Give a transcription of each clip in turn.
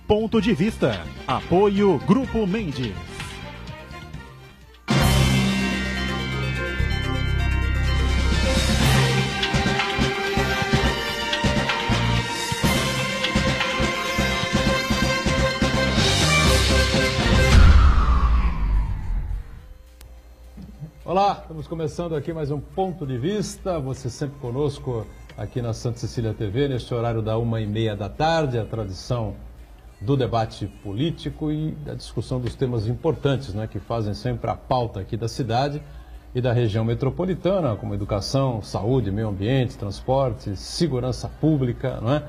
Ponto de Vista. Apoio Grupo Mendes. Olá, estamos começando aqui mais um Ponto de Vista. Você sempre conosco aqui na Santa Cecília TV, neste horário da 1h30 da tarde, a tradição do debate político e da discussão dos temas importantes, né, que fazem sempre a pauta aqui da cidade e da região metropolitana, como educação, saúde, meio ambiente, transporte, segurança pública, não é?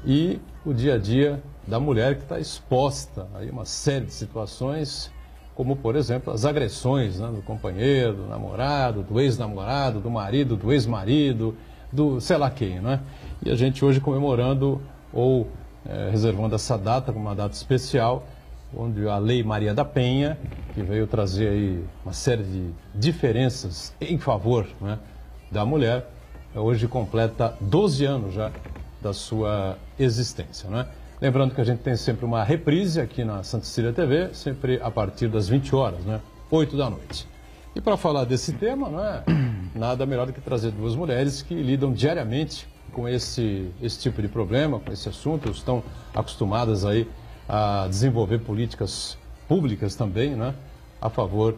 E o dia a dia da mulher que está exposta a uma série de situações, como, por exemplo, as agressões, né, do companheiro, do namorado, do ex-namorado, do marido, do ex-marido, do sei lá quem, né? E a gente hoje comemorando ou reservando essa data como uma data especial, onde a Lei Maria da Penha, que veio trazer aí uma série de diferenças em favor, né, da mulher, hoje completa 12 anos já da sua existência, né? Lembrando que a gente tem sempre uma reprise aqui na Santa Cecília TV, sempre a partir das 20 horas, né? 8 da noite. E para falar desse tema, não é nada melhor do que trazer duas mulheres que lidam diariamente com esse tipo de problema, com esse assunto, estão acostumadas aí a desenvolver políticas públicas também, né? A favor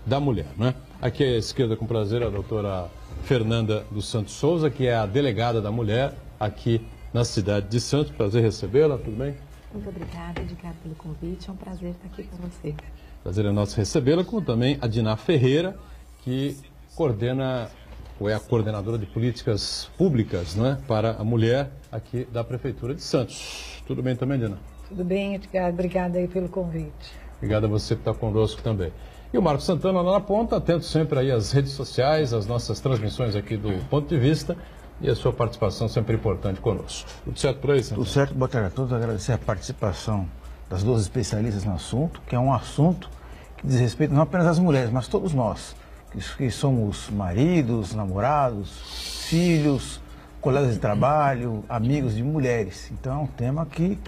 da mulher, né? Aqui à esquerda, com prazer, a doutora Fernanda dos Santos Souza, que é a delegada da mulher aqui na cidade de Santos. Prazer recebê-la, tudo bem? Muito obrigada, Edgar, pelo convite. É um prazer estar aqui com você. Prazer é nosso recebê-la, como também a Diná Ferreira, que coordena, ou é a coordenadora de políticas públicas, né, para a mulher aqui da Prefeitura de Santos. Tudo bem também, Diná? Tudo bem, Edgar. Obrigada aí pelo convite. Obrigado a você que está conosco também. E o Marcos Santana lá na ponta, atento sempre aí às redes sociais, às nossas transmissões aqui do Ponto de Vista. E a sua participação sempre importante conosco. Tudo certo por aí, Santana? Tudo certo, boa tarde a todos. Agradecer a participação das duas especialistas no assunto, que é um assunto que diz respeito não apenas às mulheres, mas todos nós, que somos maridos, namorados, filhos, colegas de trabalho, amigos de mulheres. Então é um tema que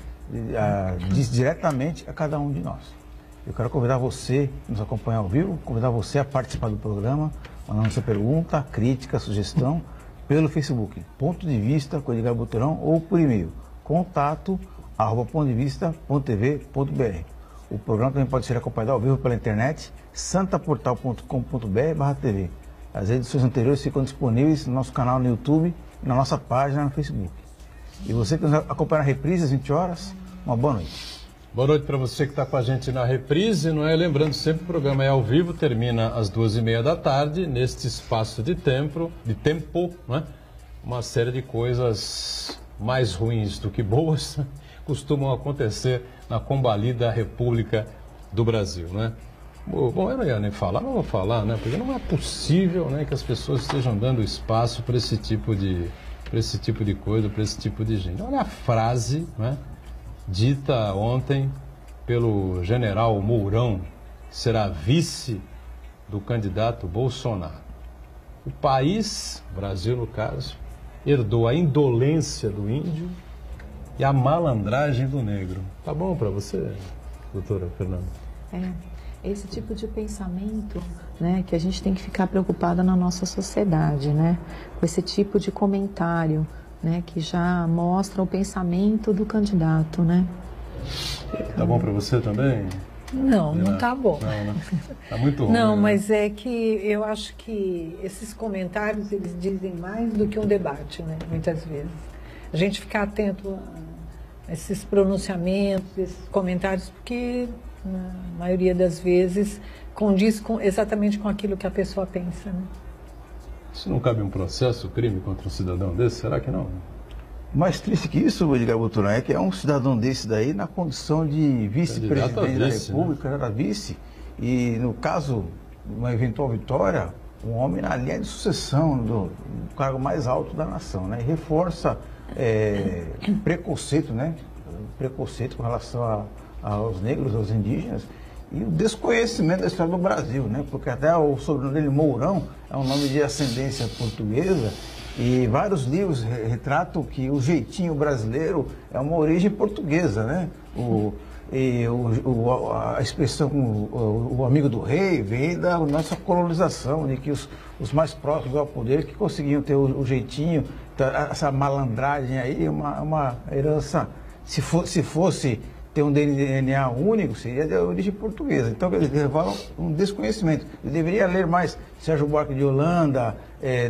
diz diretamente a cada um de nós. Eu quero convidar você a nos acompanhar ao vivo, convidar você a participar do programa, mandando sua pergunta, crítica, sugestão, pelo Facebook, Ponto de Vista com Edgar Boturão, ou por e-mail, contato@pontodevista.tv.br. O programa também pode ser acompanhado ao vivo pela internet, santaportal.com.br/tv. As edições anteriores ficam disponíveis no nosso canal no YouTube e na nossa página no Facebook. E você que nos acompanha na reprise às 20 horas, uma boa noite. Boa noite para você que está com a gente na reprise, não é? Lembrando sempre que o programa é ao vivo, termina às 2h30 da tarde, neste espaço de tempo, não é? Uma série de coisas mais ruins do que boas costumam acontecer na combalida República do Brasil, né? Bom, eu não ia nem falar, mas vou falar, né? Porque não é possível, né, que as pessoas estejam dando espaço para esse tipo de coisa, para esse tipo de gente. Olha a frase, né, dita ontem pelo general Mourão, que será vice do candidato Bolsonaro. O país, Brasil no caso, herdou a indolência do índio e a malandragem do negro. Tá bom para você, doutora Fernanda? Esse tipo de pensamento, né, que a gente tem que ficar preocupada na nossa sociedade, né, com esse tipo de comentário, né, que já mostra o pensamento do candidato, né? Tá bom para você também? Não, não tá bom. Não, tá muito ruim. Não, né? mas é que eu acho que esses comentários, eles dizem mais do que um debate, né? Muitas vezes. A gente ficar atento a esses pronunciamentos, esses comentários, porque na maioria das vezes condiz exatamente com aquilo que a pessoa pensa, né? Se não cabe um processo, crime contra um cidadão desse, será que não? Mais triste que isso, Edgar Boturão, é que é um cidadão desse daí na condição de vice-presidente da República, era vice, e no caso, uma eventual vitória, um homem na linha de sucessão do cargo mais alto da nação, né? E reforça preconceito, né? Preconceito com relação aos negros, aos indígenas, e o desconhecimento da história do Brasil, né? Porque até o sobrenome dele, Mourão, é um nome de ascendência portuguesa, e vários livros retratam que o jeitinho brasileiro é uma origem portuguesa, né? A expressão o amigo do rei vem da nossa colonização, de que os mais próximos ao poder que conseguiam ter o jeitinho, essa malandragem aí, uma herança, se fosse ter um DNA único, seria de origem portuguesa. Então, eles levaram um desconhecimento. Eu deveria ler mais Sérgio Buarque de Holanda,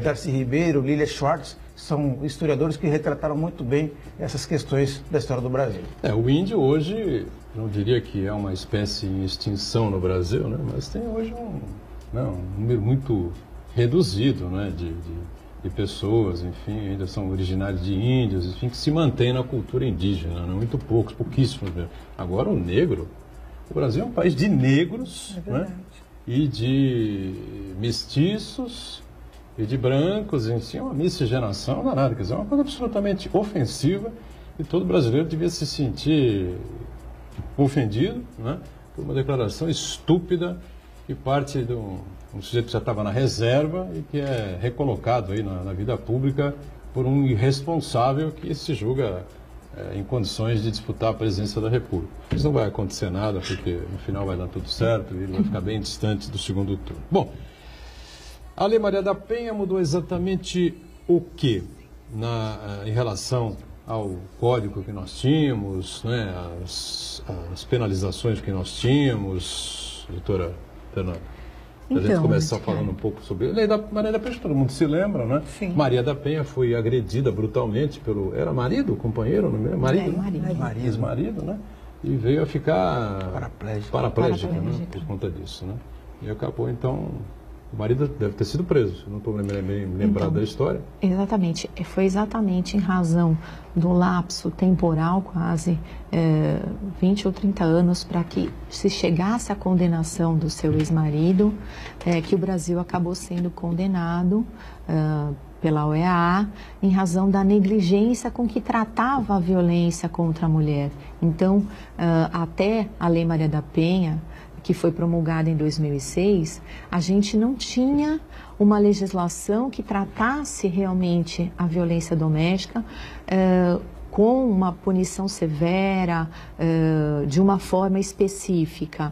Darcy Ribeiro, Lilia Schwartz, são historiadores que retrataram muito bem essas questões da história do Brasil. O índio hoje, não diria que é uma espécie em extinção no Brasil, né? Mas tem hoje um número muito reduzido, né? de pessoas, enfim, ainda são originários de índios, enfim, que se mantêm na cultura indígena, né? Muito poucos, pouquíssimos mesmo. Agora o Brasil é um país de negros, né? E de mestiços, e de brancos, em si, uma miscigenação danada, quer dizer, é uma coisa absolutamente ofensiva, e todo brasileiro devia se sentir ofendido, né, por uma declaração estúpida que parte de um sujeito que já estava na reserva e que é recolocado aí na vida pública por um irresponsável que se julga em condições de disputar a presidência da República. Isso não vai acontecer nada, porque no final vai dar tudo certo e ele vai ficar bem distante do segundo turno. Bom, a Lei Maria da Penha mudou exatamente o quê em relação ao código que nós tínhamos, né, as penalizações que nós tínhamos, doutora Fernanda? A gente começar falando um pouco sobre a Lei da Maria da Penha, todo mundo se lembra, né? Sim. Maria da Penha foi agredida brutalmente pelo... Era marido, companheiro, não é? Marido, ex-marido, né? E veio a ficar paraplégica, né? Por conta disso, né? E acabou, então... O marido deve ter sido preso, não estou lembrado da história. Exatamente, foi exatamente em razão do lapso temporal, quase 20 ou 30 anos, para que se chegasse à condenação do seu ex-marido, que o Brasil acabou sendo condenado pela OEA em razão da negligência com que tratava a violência contra a mulher. Então, até a Lei Maria da Penha, que foi promulgada em 2006, a gente não tinha uma legislação que tratasse realmente a violência doméstica com uma punição severa, de uma forma específica.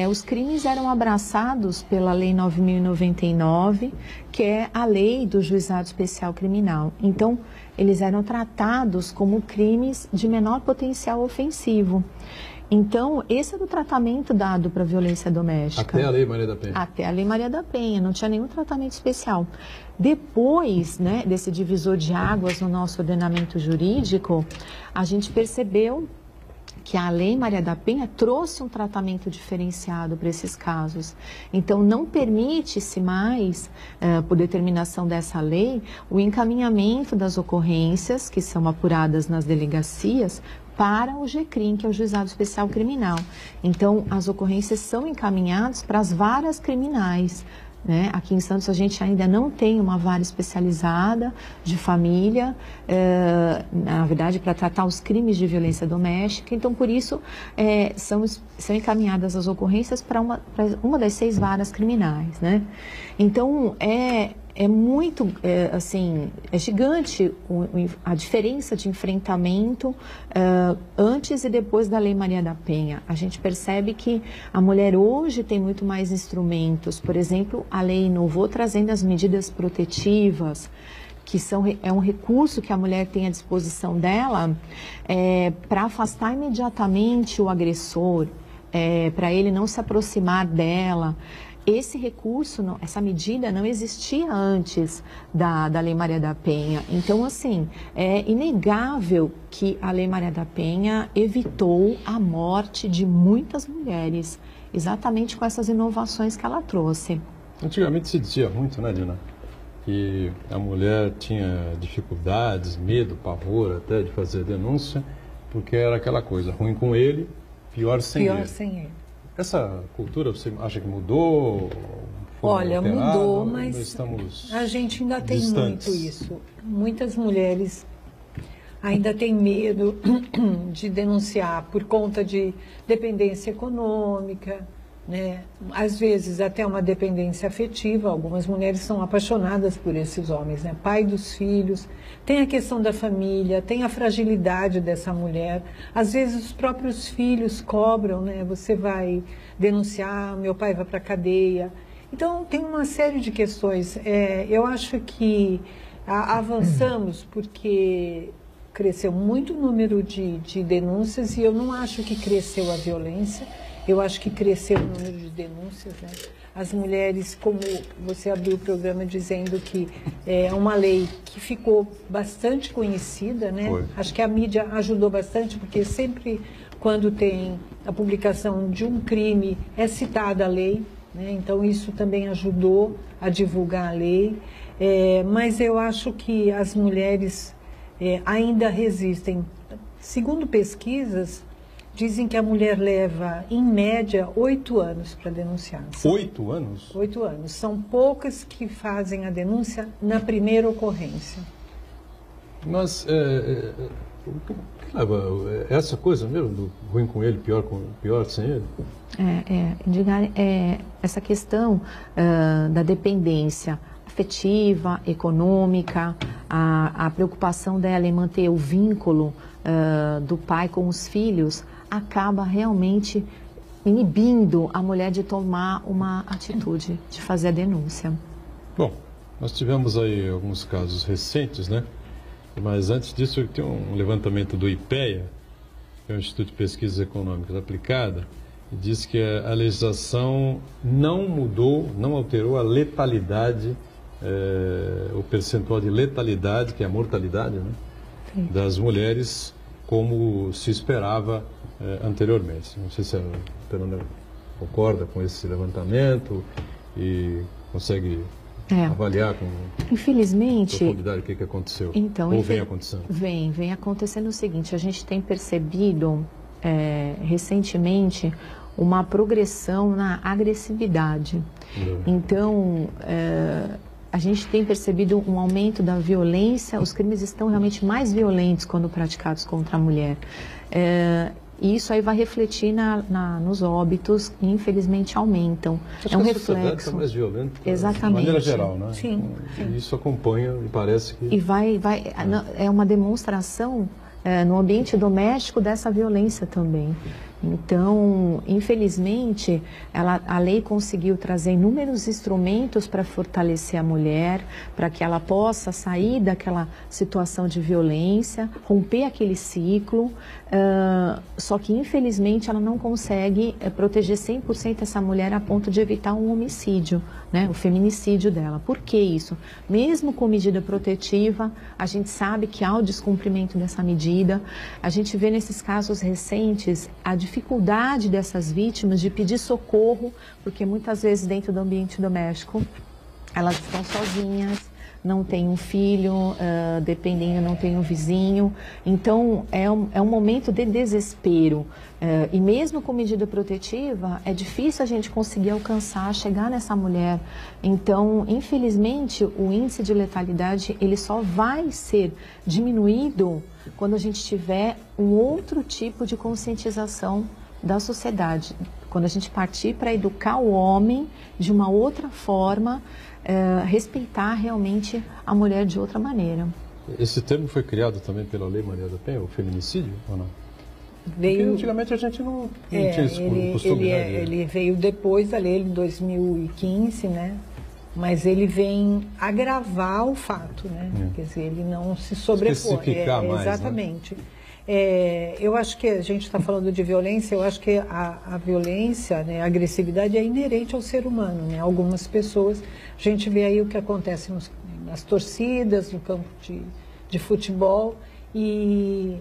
Os crimes eram abraçados pela Lei 9.099, que é a lei do Juizado Especial Criminal. Então, eles eram tratados como crimes de menor potencial ofensivo. Então, esse era o tratamento dado para a violência doméstica. Até a Lei Maria da Penha. Até a Lei Maria da Penha, não tinha nenhum tratamento especial. Depois, né, desse divisor de águas no nosso ordenamento jurídico, a gente percebeu que a Lei Maria da Penha trouxe um tratamento diferenciado para esses casos. Então, não permite-se mais, por determinação dessa lei, o encaminhamento das ocorrências, que são apuradas nas delegacias, para o GCRIM, que é o Juizado Especial Criminal. Então, as ocorrências são encaminhadas para as varas criminais, né? Aqui em Santos a gente ainda não tem uma vara especializada de família, na verdade, para tratar os crimes de violência doméstica. Então, por isso, são encaminhadas as ocorrências para uma das 6 varas criminais, né? Então, é muito, assim, é gigante a diferença de enfrentamento antes e depois da Lei Maria da Penha. A gente percebe que a mulher hoje tem muito mais instrumentos. Por exemplo, a lei inovou trazendo as medidas protetivas, que é um recurso que a mulher tem à disposição dela para afastar imediatamente o agressor, para ele não se aproximar dela. Esse recurso, essa medida não existia antes da Lei Maria da Penha. Então, assim, é inegável que a Lei Maria da Penha evitou a morte de muitas mulheres, exatamente com essas inovações que ela trouxe. Antigamente se dizia muito, né, Dina, que a mulher tinha dificuldades, medo, pavor até de fazer denúncia, porque era aquela coisa, ruim com ele, pior sem ele. Pior sem ele. Essa cultura, você acha que mudou? Olha, mudou, mas estamos a gente ainda tem distantes. muito isso. Muitas mulheres ainda têm medo de denunciar por conta de dependência econômica, né? Às vezes até uma dependência afetiva. Algumas mulheres são apaixonadas por esses homens, né? Pai dos filhos. Tem a questão da família, tem a fragilidade dessa mulher. Às vezes os próprios filhos cobram, né? Você vai denunciar, meu pai vai para a cadeia. Então tem uma série de questões. Eu acho que avançamos porque cresceu muito o número de denúncias, e eu não acho que cresceu a violência. Eu acho que cresceu o número de denúncias, né? As mulheres, como você abriu o programa dizendo que é uma lei que ficou bastante conhecida, né? Foi. Acho que a mídia ajudou bastante, porque sempre quando tem a publicação de um crime é citada a lei, né? Então isso também ajudou a divulgar a lei. Mas eu acho que as mulheres ainda resistem. Segundo pesquisas, dizem que a mulher leva, em média, 8 anos para denunciar. 8 anos? 8 anos. São poucas que fazem a denúncia na primeira ocorrência. Mas o que leva essa coisa mesmo, do ruim com ele, pior sem ele? Essa questão da dependência afetiva, econômica, a preocupação dela em manter o vínculo do pai com os filhos, acaba realmente inibindo a mulher de tomar uma atitude, de fazer a denúncia. Bom, nós tivemos aí alguns casos recentes, né? Mas antes disso, tem um levantamento do IPEA, que é o Instituto de Pesquisas Econômicas Aplicada, e diz que a legislação não mudou, não alterou a letalidade, o percentual de letalidade, que é a mortalidade, né? Das mulheres, como se esperava anteriormente. Não sei se a Fernanda concorda com esse levantamento e consegue avaliar com profundidade o que aconteceu, ou vem acontecendo. Vem acontecendo o seguinte: a gente tem percebido recentemente uma progressão na agressividade. Então, a gente tem percebido um aumento da violência. Os crimes estão realmente mais violentos quando praticados contra a mulher. E isso aí vai refletir nos óbitos, que infelizmente aumentam. Acho um que a reflexo. sociedade está mais violenta, Exatamente. De maneira geral, né? Sim. E isso acompanha e parece que... E é uma demonstração no ambiente doméstico dessa violência também. Então, infelizmente, a lei conseguiu trazer inúmeros instrumentos para fortalecer a mulher, para que ela possa sair daquela situação de violência, romper aquele ciclo, só que, infelizmente, ela não consegue proteger 100% essa mulher a ponto de evitar um homicídio, né, o feminicídio dela. Por que isso? Mesmo com medida protetiva, a gente sabe que há o descumprimento dessa medida. A gente vê nesses casos recentes a dificuldade dessas vítimas de pedir socorro, porque muitas vezes dentro do ambiente doméstico elas estão sozinhas, não tem um filho, dependendo, não tem um vizinho. Então, é um momento de desespero. E mesmo com medida protetiva, é difícil a gente conseguir alcançar, chegar nessa mulher. Então, infelizmente, o índice de letalidade, ele só vai ser diminuído quando a gente tiver um outro tipo de conscientização da sociedade. Quando a gente partir para educar o homem de uma outra forma, respeitar realmente a mulher de outra maneira. Esse termo foi criado também pela Lei Maria da Penha, o feminicídio, ou não? Porque antigamente a gente não tinha esse costume. Ele veio depois da lei, em 2015, né? Mas ele vem agravar o fato, né? Quer dizer, ele não se sobrepõe. Especificar mais, exatamente. Né? Eu acho que a gente está falando de violência, eu acho que a violência, né, a agressividade é inerente ao ser humano, né? Algumas pessoas, a gente vê aí o que acontece nas torcidas, no campo de futebol, e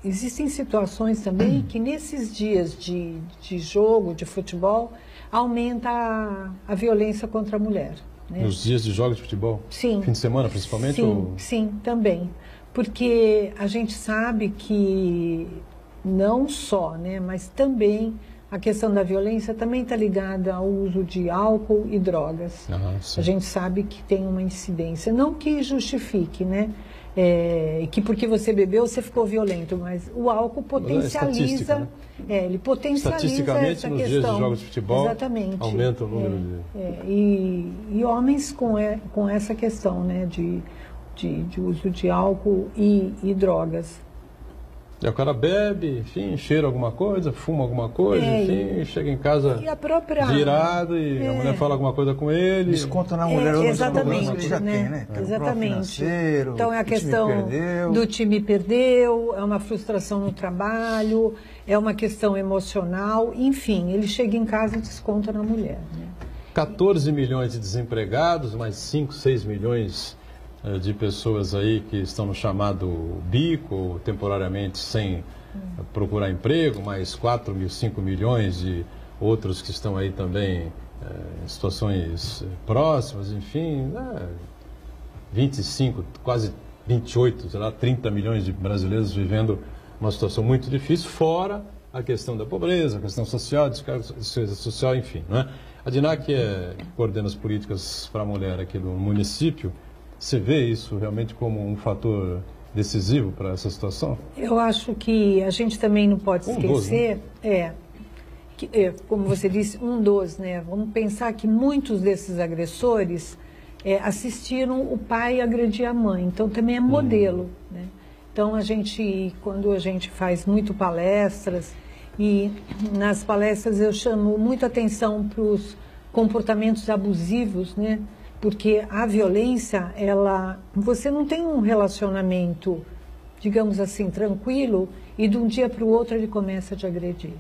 existem situações também que nesses dias de jogo, de futebol, aumenta a violência contra a mulher. Né? Nos dias de jogos de futebol? Sim. Fim de semana, principalmente? Sim, sim, também. Porque a gente sabe que não só, né, mas também a questão da violência também está ligada ao uso de álcool e drogas. A gente sabe que tem uma incidência, não que justifique, né? que porque você bebeu você ficou violento, mas o álcool potencializa, ele potencializa estatisticamente essa nos questão. Dias de jogos de futebol, exatamente, aumenta o número e homens com essa questão, né, de uso de álcool e drogas. E o cara bebe, enfim, cheira alguma coisa, fuma alguma coisa, enfim, chega em casa virado e a mulher fala alguma coisa com ele. Desconta na mulher exatamente, que já tem, né? Exatamente. Então é a questão do time perdeu, é uma frustração no trabalho, é uma questão emocional, enfim, ele chega em casa e desconta na mulher. Né? 14 milhões de desempregados, mais 5, 6 milhões de pessoas aí que estão no chamado bico, temporariamente sem procurar emprego, mais 5 milhões de outros que estão aí também em situações próximas, enfim, 25, quase 28, sei lá, 30 milhões de brasileiros vivendo uma situação muito difícil, fora a questão da pobreza, a questão social, desigualdade social, enfim. Né? A DINAC coordena as políticas para a mulher aqui do município. Você vê isso realmente como um fator decisivo para essa situação? Eu acho que a gente também não pode esquecer, como você disse, né? Vamos pensar que muitos desses agressores assistiram o pai agredir a mãe, então também é modelo, né? Então quando a gente faz muito palestras, e nas palestras eu chamo muita atenção para os comportamentos abusivos, né? Porque a violência, você não tem um relacionamento, digamos assim, tranquilo, e de um dia para o outro ele começa a te agredir.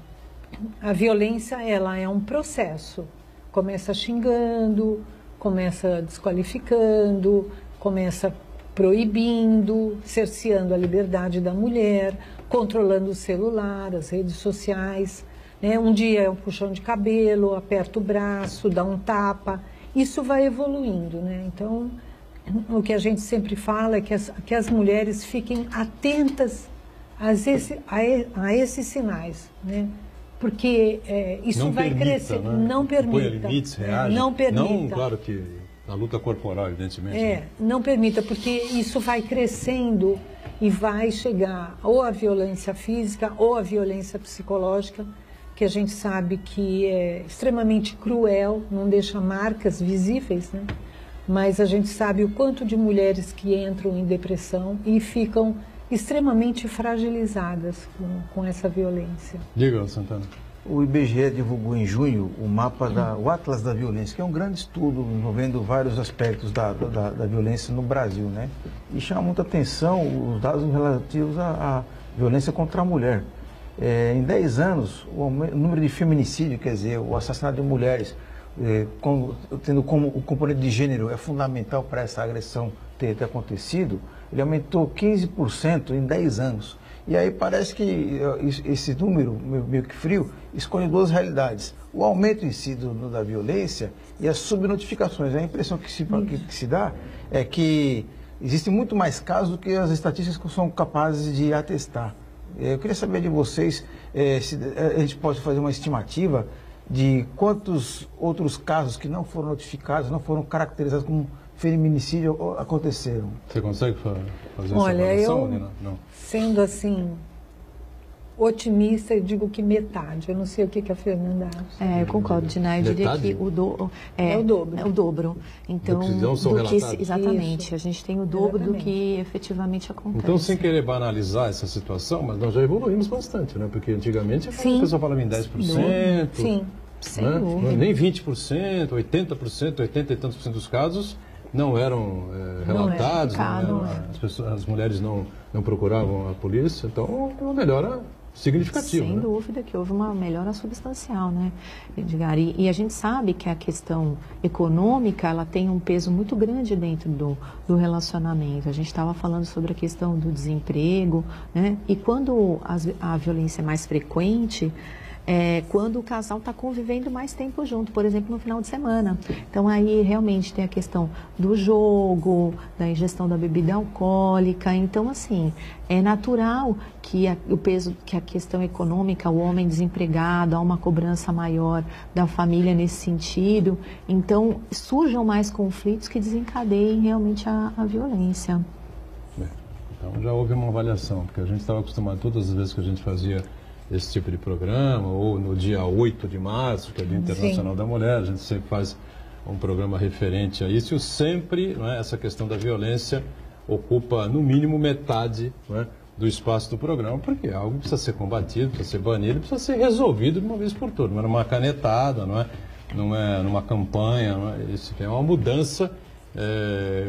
A violência, ela é um processo. Começa xingando, começa desqualificando, começa proibindo, cerceando a liberdade da mulher, controlando o celular, as redes sociais, né? Um dia é um puxão de cabelo, aperta o braço, dá um tapa. Isso vai evoluindo, né? Então, o que a gente sempre fala é que as mulheres fiquem atentas a esses sinais, né? Porque isso não vai crescer, né? não permita. Põe limites, reage. Não permita. Não, claro que na luta corporal, evidentemente. Né? Não permita, porque isso vai crescendo e vai chegar ou a violência física ou a violência psicológica, que a gente sabe que é extremamente cruel, não deixa marcas visíveis, né? Mas a gente sabe o quanto de mulheres que entram em depressão e ficam extremamente fragilizadas com essa violência. Diga, Santana. O IBGE divulgou em junho o Atlas da Violência, que é um grande estudo envolvendo vários aspectos da violência no Brasil, né? E chama muita atenção os dados relativos à violência contra a mulher. Em 10 anos, o número de feminicídio, quer dizer, o assassinato de mulheres, tendo como o componente de gênero é fundamental para essa agressão ter acontecido, ele aumentou 15% em 10 anos. E aí parece que esse número, meio que frio, esconde duas realidades. O aumento em si da violência e as subnotificações. A impressão que se dá é que existem muito mais casos do que as estatísticas são capazes de atestar. Eu queria saber de vocês se a gente pode fazer uma estimativa de quantos outros casos que não foram notificados, não foram caracterizados como feminicídio aconteceram. Você consegue fazer Olha, essa avaliação, Nina? Não. Sendo assim, otimista, eu digo que metade. Eu não sei o que a Fernanda acha. Eu concordo, Dina. Eu diria que o dobro. É o dobro. É o dobro. Então, exatamente. Isso. A gente tem o dobro do que efetivamente acontece. Então, sem querer banalizar essa situação, mas nós já evoluímos bastante, né? Porque antigamente a pessoa falava em 10%. Sim. Sem né? dúvida. Nem 20%, 80%, 80 e tantos por cento dos casos não eram relatados, as mulheres não procuravam a polícia, então é uma melhora significativa. Sem dúvida que houve uma melhora substancial, né, Edgar? E a gente sabe que a questão econômica, ela tem um peso muito grande dentro do relacionamento. A gente estava falando sobre a questão do desemprego, né? E quando a violência é mais frequente, quando o casal está convivendo mais tempo junto, por exemplo, no final de semana. Então, aí realmente tem a questão do jogo, da ingestão da bebida alcoólica. Então, assim, é natural que o peso, que a questão econômica, o homem desempregado, há uma cobrança maior da família nesse sentido. Então, surjam mais conflitos que desencadeiem realmente a violência. Então já houve uma avaliação, porque a gente estava acostumado, todas as vezes que a gente fazia esse tipo de programa, ou no dia 8 de março, que é o Dia Internacional da Mulher, a gente sempre faz um programa referente a isso, e sempre, não é, essa questão da violência ocupa no mínimo metade, não é, do espaço do programa, porque é algo que precisa ser combatido, precisa ser banido, precisa ser resolvido de uma vez por todas. Não é numa canetada, não é numa campanha, não é, isso é uma mudança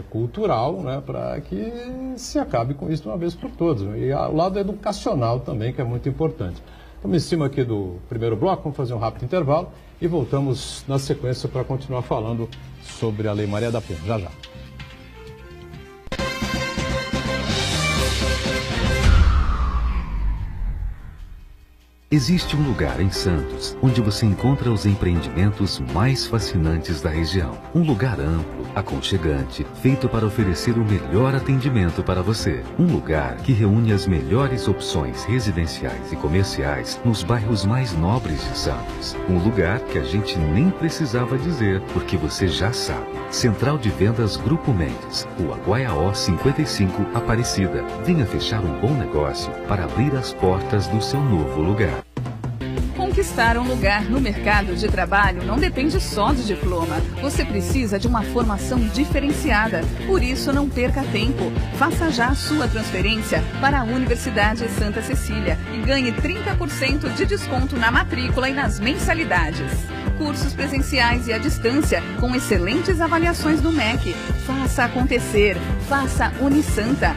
cultural, né, para que se acabe com isso de uma vez por todas. E o lado educacional também, que é muito importante. Estamos em cima aqui do primeiro bloco, vamos fazer um rápido intervalo e voltamos na sequência para continuar falando sobre a Lei Maria da Penha. Já, já. Existe um lugar em Santos onde você encontra os empreendimentos mais fascinantes da região. Um lugar amplo, aconchegante, feito para oferecer o melhor atendimento para você. Um lugar que reúne as melhores opções residenciais e comerciais nos bairros mais nobres de Santos. Um lugar que a gente nem precisava dizer, porque você já sabe. Central de Vendas Grupo Mendes, Rua Guaiaó 55, Aparecida. Venha fechar um bom negócio para abrir as portas do seu novo lugar. Conquistar um lugar no mercado de trabalho não depende só do diploma. Você precisa de uma formação diferenciada. Por isso, não perca tempo. Faça já a sua transferência para a Universidade Santa Cecília e ganhe 30% de desconto na matrícula e nas mensalidades. Cursos presenciais e à distância, com excelentes avaliações do MEC. Faça acontecer. Faça Unisanta.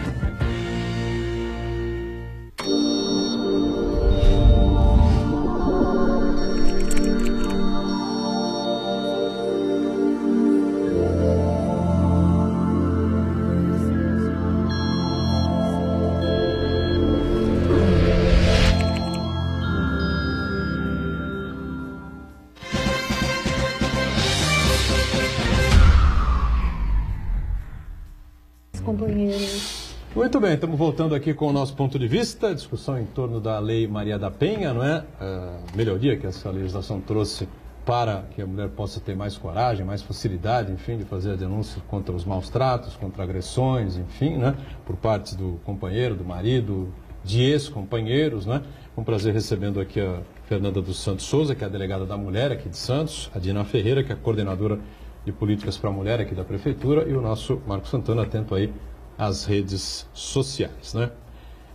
Companheiros. Muito bem, estamos voltando aqui com o nosso ponto de vista, discussão em torno da Lei Maria da Penha, não é? A melhoria que essa legislação trouxe para que a mulher possa ter mais coragem, mais facilidade, enfim, de fazer a denúncia contra os maus tratos, contra agressões, enfim, né? Por parte do companheiro, do marido, de ex-companheiros, né? Com prazer recebendo aqui a Fernanda dos Santos Souza, que é a delegada da mulher aqui de Santos, a Dina Ferreira, que é a coordenadora de políticas para a mulher aqui da Prefeitura, e o nosso Marco Santana, atento aí às redes sociais, né?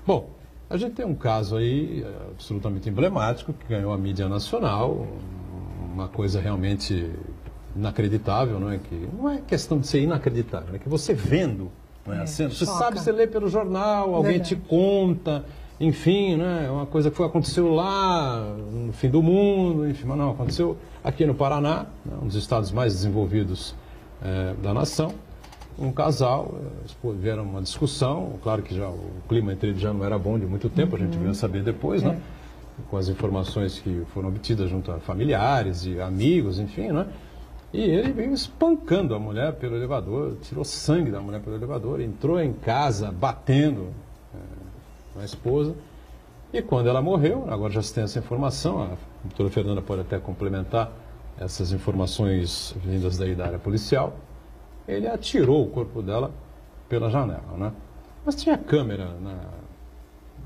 Bom, a gente tem um caso aí absolutamente emblemático que ganhou a mídia nacional, uma coisa realmente inacreditável, não é? Que não é questão de ser inacreditável, é que você vendo, não é? Assim, você sabe, você lê pelo jornal, alguém te conta, enfim, né? É uma coisa que aconteceu lá no fim do mundo, enfim, mas não, aconteceu aqui no Paraná, né? Um dos estados mais desenvolvidos da nação. Um casal, vieram uma discussão, claro que já o clima entre eles já não era bom de muito tempo, a gente veio a saber depois, né? Com as informações que foram obtidas junto a familiares e amigos, enfim, né? E ele veio espancando a mulher pelo elevador, tirou sangue da mulher pelo elevador, entrou em casa batendo na esposa, e quando ela morreu, agora já se tem essa informação, a doutora Fernanda pode até complementar essas informações vindas daí da área policial, ele atirou o corpo dela pela janela, né? Mas tinha câmera,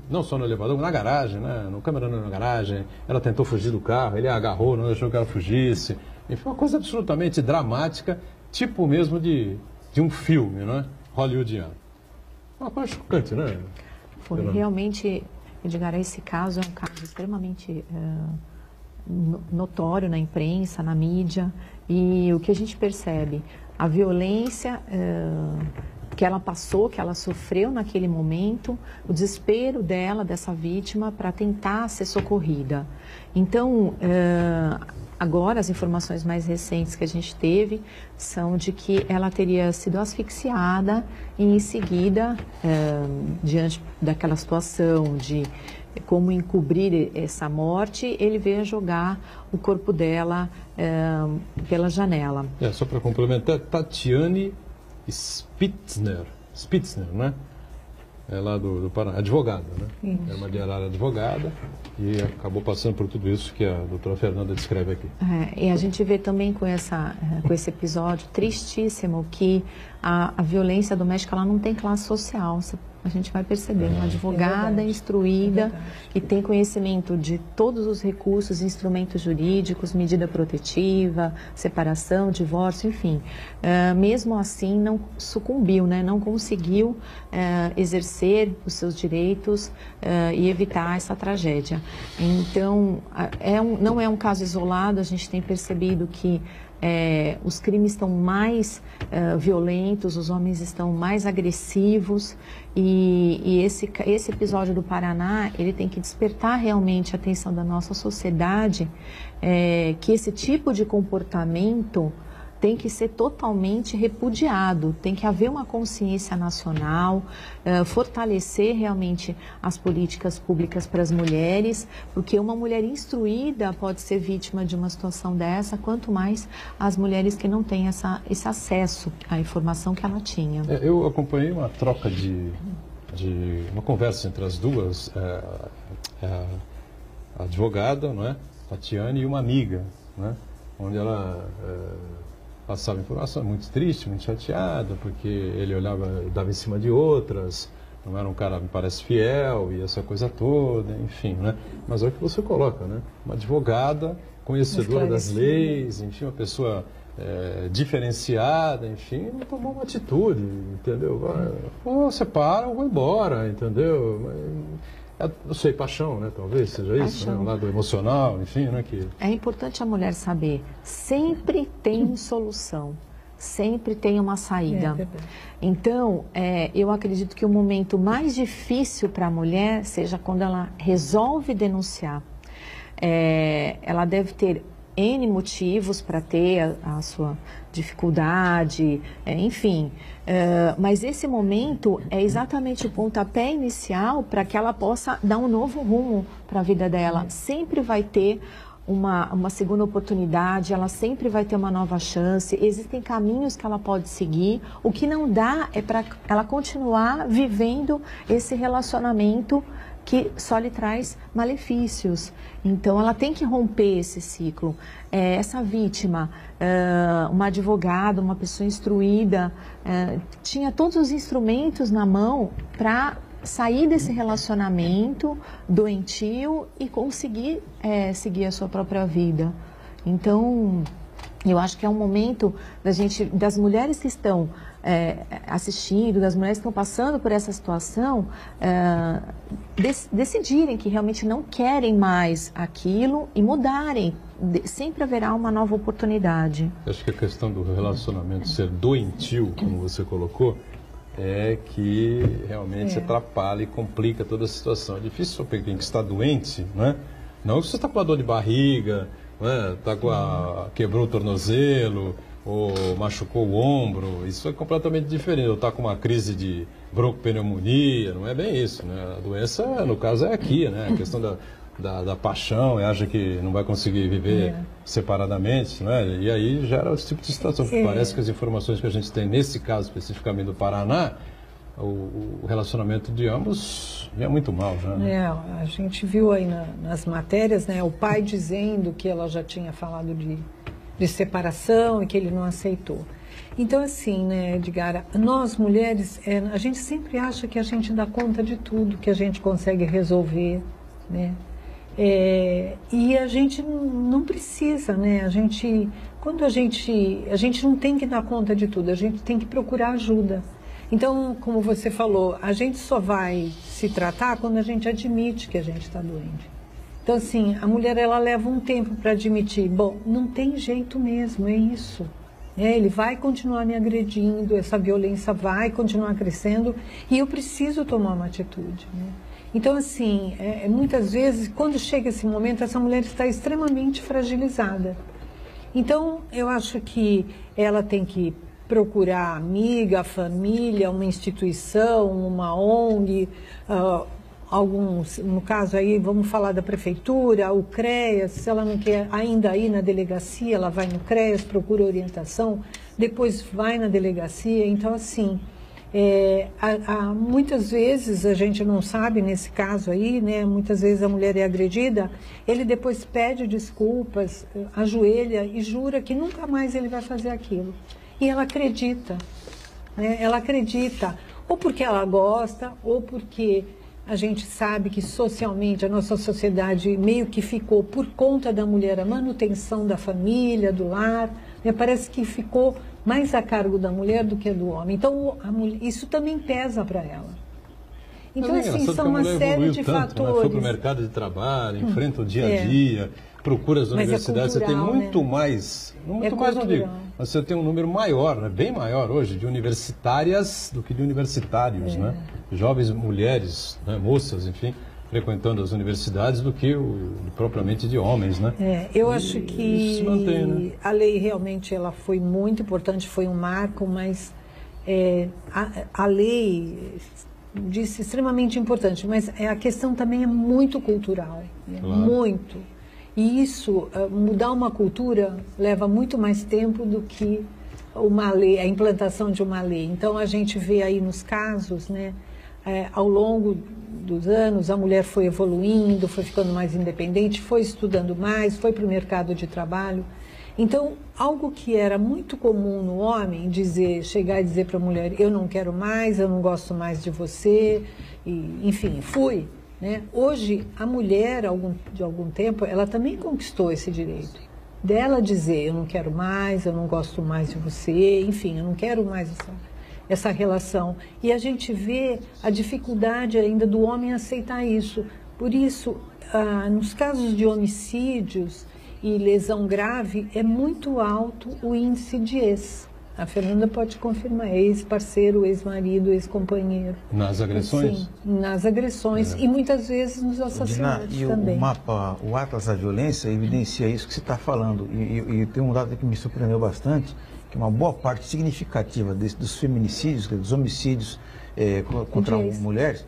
não só no elevador, na garagem, né? No câmera na garagem, ela tentou fugir do carro, ele a agarrou, não deixou que ela fugisse. Enfim, uma coisa absolutamente dramática, tipo mesmo de um filme, né? Hollywoodiano. Uma coisa chocante, né? Foi realmente, Edgar, esse caso é um caso extremamente notório na imprensa, na mídia, e o que a gente percebe, a violência que ela passou, que ela sofreu naquele momento, o desespero dela, dessa vítima, para tentar ser socorrida. Então, agora as informações mais recentes que a gente teve são de que ela teria sido asfixiada e em seguida, diante daquela situação de como encobrir essa morte, ele veio a jogar o corpo dela pela janela. Só para complementar, Tatiane Spitzner, né? É lá do Paraná, advogada, né? Isso. É uma diária advogada e acabou passando por tudo isso que a doutora Fernanda descreve aqui. E a gente vê também com esse episódio tristíssimo que a violência doméstica ela não tem classe social. Você a gente vai perceber. Uma advogada instruída, que tem conhecimento de todos os recursos, instrumentos jurídicos, medida protetiva, separação, divórcio, enfim. Mesmo assim, não sucumbiu, né? Não conseguiu exercer os seus direitos e evitar essa tragédia. Então, não é um caso isolado, a gente tem percebido que os crimes estão mais violentos, os homens estão mais agressivos e esse episódio do Paraná, ele tem que despertar realmente a atenção da nossa sociedade, que esse tipo de comportamento tem que ser totalmente repudiado, tem que haver uma consciência nacional, fortalecer realmente as políticas públicas para as mulheres, porque uma mulher instruída pode ser vítima de uma situação dessa, quanto mais as mulheres que não têm esse acesso à informação que ela tinha. Eu acompanhei uma troca uma conversa entre as duas, a advogada, não é? Tatiane, e uma amiga, né? Onde ela passava informação muito triste, muito chateada, porque ele dava em cima de outras, não era um cara, me parece, fiel, e essa coisa toda, enfim, né? Mas é o que você coloca, né? Uma advogada, conhecedora das leis, enfim, uma pessoa diferenciada, enfim, não tomou uma atitude, entendeu? Ou separa ou vai embora, entendeu? Não sei, paixão, né? Talvez seja isso, né? Um lado emocional, enfim, né? É importante a mulher saber, sempre tem solução, sempre tem uma saída. Então, eu acredito que o momento mais difícil para a mulher seja quando ela resolve denunciar. Ela deve ter N motivos para ter a sua dificuldade, enfim. Mas esse momento é exatamente o pontapé inicial para que ela possa dar um novo rumo para a vida dela. Sempre vai ter uma segunda oportunidade, ela sempre vai ter uma nova chance, existem caminhos que ela pode seguir. O que não dá é para ela continuar vivendo esse relacionamento que só lhe traz malefícios. Então, ela tem que romper esse ciclo. Essa vítima, uma advogada, uma pessoa instruída, tinha todos os instrumentos na mão para sair desse relacionamento doentio e conseguir seguir a sua própria vida. Então, eu acho que é um momento das mulheres que estão assistindo, das mulheres que estão passando por essa situação, decidirem que realmente não querem mais aquilo e mudarem. Sempre haverá uma nova oportunidade. Acho que a questão do relacionamento ser doentio, como você colocou, é que realmente atrapalha e complica toda a situação. É difícil só pegar quem está doente, né? Não que você está com uma dor de barriga, né? Quebrou o tornozelo ou machucou o ombro, isso é completamente diferente. Ou está com uma crise de broncopneumonia, não é bem isso, né? A doença, no caso, é aqui, né? A questão da paixão, acha que não vai conseguir viver separadamente, né? E aí gera esse tipo de situação. Parece que as informações que a gente tem nesse caso especificamente do Paraná, o relacionamento de ambos é muito mal, né? A gente viu aí nas matérias, né, o pai dizendo que ela já tinha falado de separação e que ele não aceitou. Então, assim, né, Edgar, nós mulheres, a gente sempre acha que a gente dá conta de tudo, que a gente consegue resolver, né? E a gente não precisa, né? Quando a gente não tem que dar conta de tudo, a gente tem que procurar ajuda. Então, como você falou, a gente só vai se tratar quando a gente admite que a gente está doente. Então, assim, a mulher, ela leva um tempo para admitir, bom, não tem jeito mesmo, é isso. Ele vai continuar me agredindo, essa violência vai continuar crescendo e eu preciso tomar uma atitude, né? Então, assim, muitas vezes, quando chega esse momento, essa mulher está extremamente fragilizada. Então, eu acho que ela tem que procurar amiga, família, uma instituição, uma ONG, no caso aí, vamos falar da prefeitura, o CREAS, se ela não quer ainda ir na delegacia, ela vai no CREAS, procura orientação, depois vai na delegacia. Então, assim, muitas vezes a gente não sabe, nesse caso aí, né, muitas vezes a mulher é agredida, ele depois pede desculpas, ajoelha e jura que nunca mais ele vai fazer aquilo. E ela acredita, né? Ela acredita. Ou porque ela gosta, ou porque a gente sabe que socialmente a nossa sociedade meio que ficou por conta da mulher a manutenção da família, do lar, né? Parece que ficou mais a cargo da mulher do que do homem. Então, isso também pesa para ela. Então, assim, são uma série de fatores. Né? Foi para o mercado de trabalho, enfrenta o dia a dia, procura as universidades. Você tem muito mais, muito mais não digo, mas você tem um número maior, né? Bem maior hoje, de universitárias do que de universitários, né? Jovens mulheres, né? Moças, enfim, frequentando as universidades do que propriamente de homens, né? Eu acho que mantém, né? A lei realmente ela foi muito importante, foi um marco, mas a lei disse extremamente importante, mas a questão também é muito cultural, né? Claro. Muito. E isso, mudar uma cultura leva muito mais tempo do que uma lei, a implantação de uma lei. Então a gente vê aí nos casos, né, ao longo dos anos, a mulher foi evoluindo, foi ficando mais independente, foi estudando mais, foi para o mercado de trabalho. Então, algo que era muito comum no homem, chegar e dizer para a mulher, eu não quero mais, eu não gosto mais de você, e, enfim, fui. Né? Hoje, a mulher, de algum tempo, ela também conquistou esse direito. Dela dizer, eu não quero mais, eu não gosto mais de você, enfim, eu não quero mais essa relação. E a gente vê a dificuldade ainda do homem aceitar isso. Por isso, nos casos de homicídios e lesão grave, é muito alto o índice de ex. A Fernanda pode confirmar, ex-parceiro, ex-marido, ex-companheiro. Nas agressões? Sim, nas agressões e muitas vezes nos assassinatos também. O mapa, o Atlas da Violência evidencia isso que você está falando. E tem um dado que me surpreendeu bastante, que uma boa parte significativa dos feminicídios, dos homicídios contra mulheres,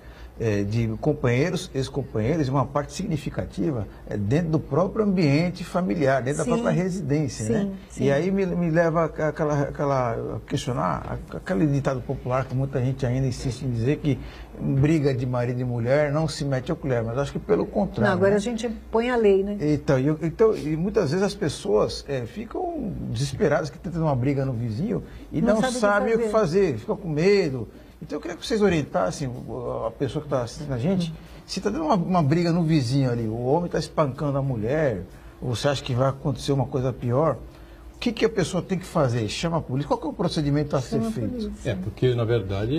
de companheiros, ex-companheiros, uma parte significativa dentro do próprio ambiente familiar, dentro da própria residência, né? E aí me leva a questionar aquele ditado popular que muita gente ainda insiste em dizer que briga de marido e mulher não se mete a colher, mas acho que pelo contrário. Não, agora né? A gente põe a lei, né? Então, e muitas vezes as pessoas ficam desesperadas que tentam uma briga no vizinho e não sabem o que fazer, ficam com medo. Então eu queria que vocês orientassem a pessoa que está assistindo a gente, se está dando uma briga no vizinho ali, o homem está espancando a mulher, ou você acha que vai acontecer uma coisa pior, o que a pessoa tem que fazer? Chama a polícia? Qual que é o procedimento a ser feito? Porque na verdade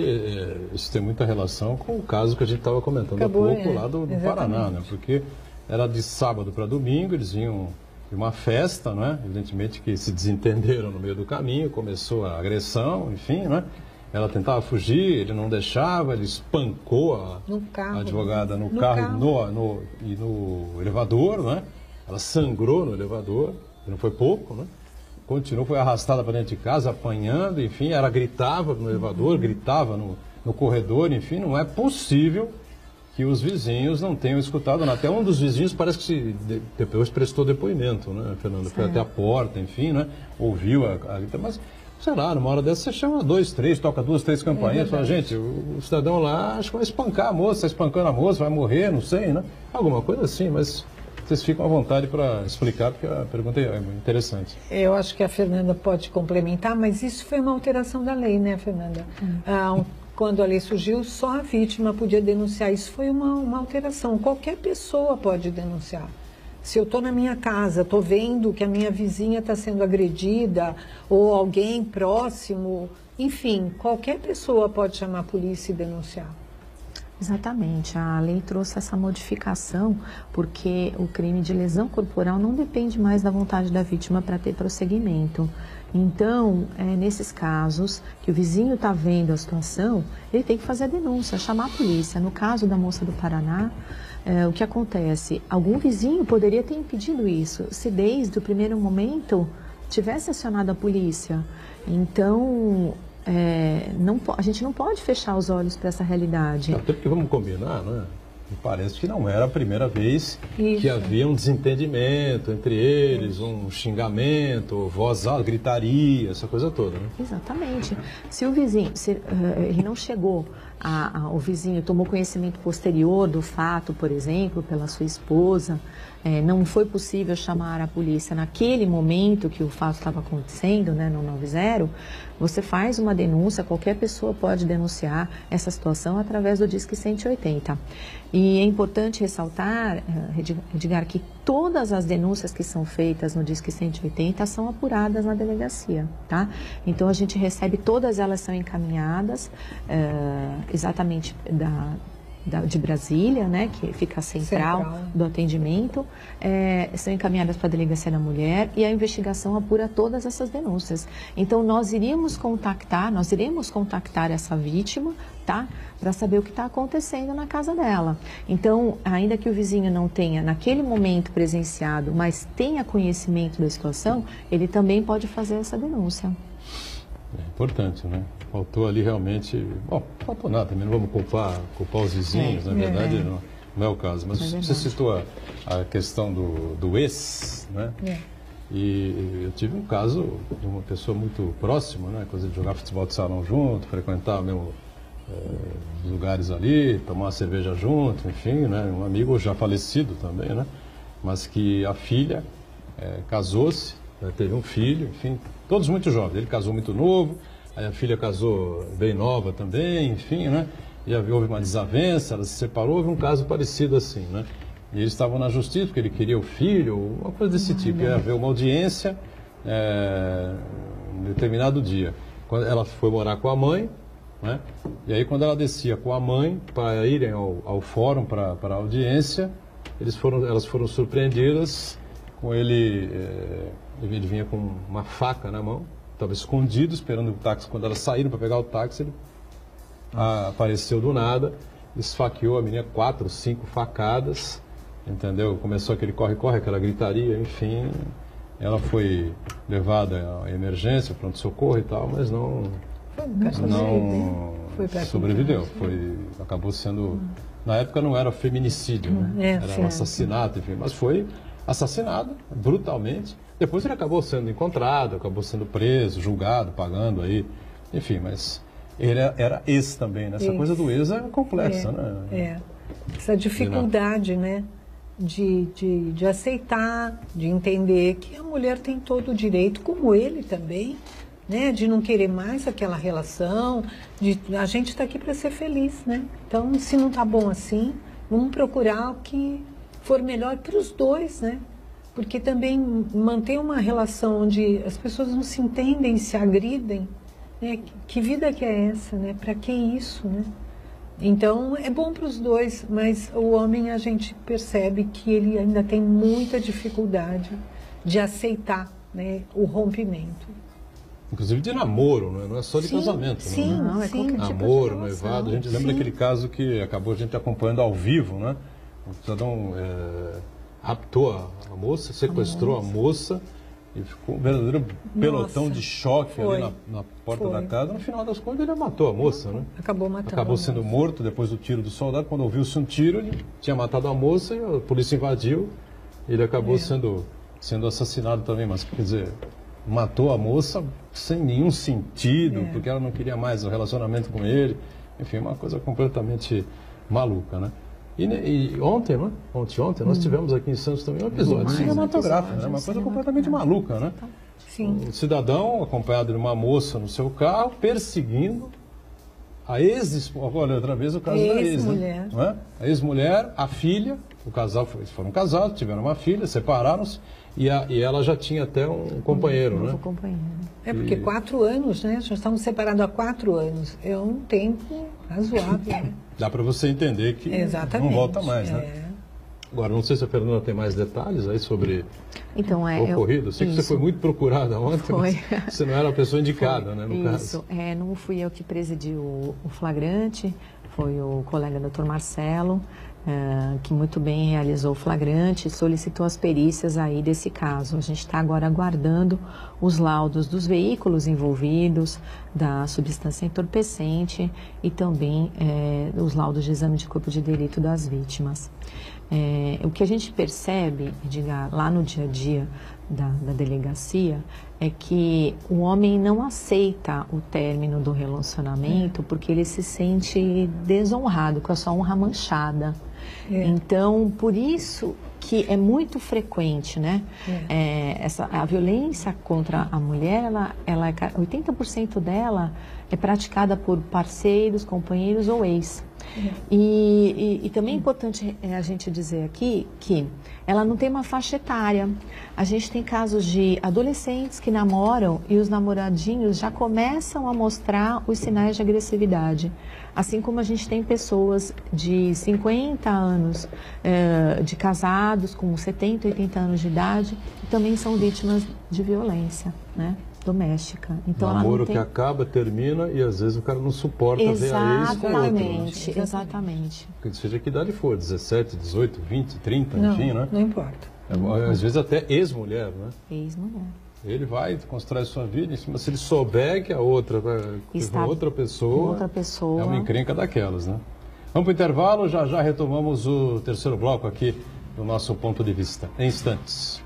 isso tem muita relação com o caso que a gente estava comentando há pouco lá do Paraná, né? Porque era de sábado para domingo, eles iam de uma festa, né? Evidentemente que se desentenderam no meio do caminho, começou a agressão, enfim, né? Ela tentava fugir, ele não deixava, ele espancou a advogada no carro e no elevador, né? Ela sangrou no elevador, não foi pouco, né? Continuou, foi arrastada para dentro de casa, apanhando, enfim, ela gritava no elevador, gritava no corredor, enfim, não é possível que os vizinhos não tenham escutado nada. Até um dos vizinhos parece que depois prestou depoimento, né, Fernanda? Foi até a porta, enfim, né? Ouviu a mas... Sei lá, numa hora dessa você chama 2, 3, toca 2, 3 campainhas, fala, gente, o cidadão lá acho que vai espancar a moça, está espancando a moça, vai morrer, não sei, né? Alguma coisa assim, mas vocês ficam à vontade para explicar, porque a pergunta é interessante. Eu acho que a Fernanda pode complementar, mas isso foi uma alteração da lei, né, Fernanda? Quando a lei surgiu, só a vítima podia denunciar. Isso foi uma alteração. Qualquer pessoa pode denunciar. Se eu estou na minha casa, estou vendo que a minha vizinha está sendo agredida, ou alguém próximo, enfim, qualquer pessoa pode chamar a polícia e denunciar. Exatamente, a lei trouxe essa modificação porque o crime de lesão corporal não depende mais da vontade da vítima para ter prosseguimento. Então, nesses casos que o vizinho está vendo a situação, ele tem que fazer a denúncia, chamar a polícia. No caso da moça do Paraná, o que acontece? Algum vizinho poderia ter impedido isso, se desde o primeiro momento tivesse acionado a polícia. Então, a gente não pode fechar os olhos para essa realidade. Até porque vamos combinar, né? Me parece que não era a primeira vez que havia um desentendimento entre eles, um xingamento, voz alta, gritaria, essa coisa toda, né? Exatamente. Se o vizinho, ele não chegou, o vizinho tomou conhecimento posterior do fato, por exemplo, pela sua esposa, não foi possível chamar a polícia naquele momento que o fato estava acontecendo, né, no 90, você faz uma denúncia, qualquer pessoa pode denunciar essa situação através do Disque 180. E é importante ressaltar, Edgar, que todas as denúncias que são feitas no Disque 180 são apuradas na delegacia, tá? Então a gente recebe, todas elas são encaminhadas exatamente de Brasília, né, que fica central do atendimento, são encaminhadas para a Delegacia da Mulher e a investigação apura todas essas denúncias. Então nós iremos contactar essa vítima, tá, para saber o que está acontecendo na casa dela. Então, ainda que o vizinho não tenha naquele momento presenciado, mas tenha conhecimento da situação, ele também pode fazer essa denúncia. É importante, né? Faltou ali realmente... Bom, não faltou nada, também não vamos culpar os vizinhos, na verdade não é o caso. Mas você citou a questão do ex, né? E eu tive um caso de uma pessoa muito próxima, né? Coisa de jogar futebol de salão junto, frequentar mesmo lugares ali, tomar uma cerveja junto, enfim, né? Um amigo já falecido também, né? Mas que a filha casou-se, teve um filho, enfim, todos muito jovens. Ele casou muito novo, aí a filha casou bem nova também, enfim, né? E houve uma desavença, ela se separou, houve um caso parecido assim, né? E eles estavam na justiça porque ele queria o filho, uma coisa desse tipo, ia haver uma audiência em determinado dia. Quando ela foi morar com a mãe, né? E aí quando ela descia com a mãe para irem ao fórum para a audiência, elas foram surpreendidas com ele vinha com uma faca na mão, estava escondido esperando o táxi. Quando elas saíram para pegar o táxi, ele apareceu do nada, esfaqueou a menina 4, 5 facadas, entendeu? Começou aquele corre-corre, aquela gritaria, enfim. Ela foi levada à emergência, pronto-socorro e tal, mas não sobreviveu. Acabou sendo... Na época não era feminicídio, né? Era um assassinato, enfim, mas foi assassinado brutalmente. Depois ele acabou sendo encontrado, acabou sendo preso, julgado, pagando aí, enfim, mas ele era ex também, né? Essa coisa do ex é complexa, né? Essa dificuldade, né? De aceitar, de entender que a mulher tem todo o direito, como ele também, né? De não querer mais aquela relação, a gente está aqui para ser feliz, né? Então, se não está bom assim, vamos procurar o que for melhor para os dois, né? Porque também manter uma relação onde as pessoas não se entendem, se agridem, né? Que vida que é essa, né? Para que isso, né? Então, é bom para os dois, mas o homem, a gente percebe que ele ainda tem muita dificuldade de aceitar, né, o rompimento. Inclusive de namoro, né? Não é só de casamento. Sim, não, né? sim. Namoro, noivado. A gente lembra daquele caso que acabou a gente acompanhando ao vivo, né? O cidadão raptou a moça, sequestrou a moça e ficou um verdadeiro pelotão de choque ali na porta da casa. No final das contas, ele matou a moça, né? Acabou matando. Acabou sendo morto depois do tiro do soldado. Quando ouviu-se um tiro, ele tinha matado a moça e a polícia invadiu. Ele acabou sendo assassinado também, mas quer dizer, matou a moça sem nenhum sentido, porque ela não queria mais o relacionamento com ele. Enfim, uma coisa completamente maluca, né? E ontem, né? Ontem, nós tivemos aqui em Santos também um episódio cinematográfico, né? Uma coisa completamente maluca, né? Sim. Um cidadão acompanhado de uma moça no seu carro, perseguindo a ex-esposa. Olha, outra vez o caso da ex, né? Não é? A ex-mulher, a filha, o casal foram casados, tiveram uma filha, separaram-se. E ela já tinha até um companheiro, né? Companheiro. Porque 4 anos, né? Já estamos separados há 4 anos. É um tempo razoável, né? Dá para você entender que não volta mais, né? Agora, não sei se a Fernanda tem mais detalhes aí sobre o ocorrido. Sei que você foi muito procurada ontem, mas você não era a pessoa indicada, né, no caso. Isso, não fui eu que presidi o flagrante, foi o colega Dr. Marcelo, que muito bem realizou o flagrante e solicitou as perícias aí desse caso. A gente está agora aguardando os laudos dos veículos envolvidos, da substância entorpecente e também os laudos de exame de corpo de delito das vítimas. O que a gente percebe, Edgar, lá no dia a dia da delegacia é que o homem não aceita o término do relacionamento porque ele se sente desonrado, com a sua honra manchada. Então, por isso que é muito frequente, né? A violência contra a mulher, 80% dela é praticada por parceiros, companheiros ou ex. E também é importante a gente dizer aqui que ela não tem uma faixa etária. A gente tem casos de adolescentes que namoram e os namoradinhos já começam a mostrar os sinais de agressividade. Assim como a gente tem pessoas de 50 anos de casados com 70, 80 anos de idade que também são vítimas de violência, né? Doméstica. Então, namoro que acaba, termina e às vezes o cara não suporta ver a ex com outro. Exatamente. Seja que idade for, 17, 18, 20, 30, enfim, né? Não importa. Às vezes até ex-mulher, né? Ex-mulher. Ele vai, constrói sua vida em cima. Se ele souber que a outra está outra pessoa, é uma encrenca daquelas, né? Vamos para o intervalo, já já retomamos o terceiro bloco aqui do nosso ponto de vista. Em instantes.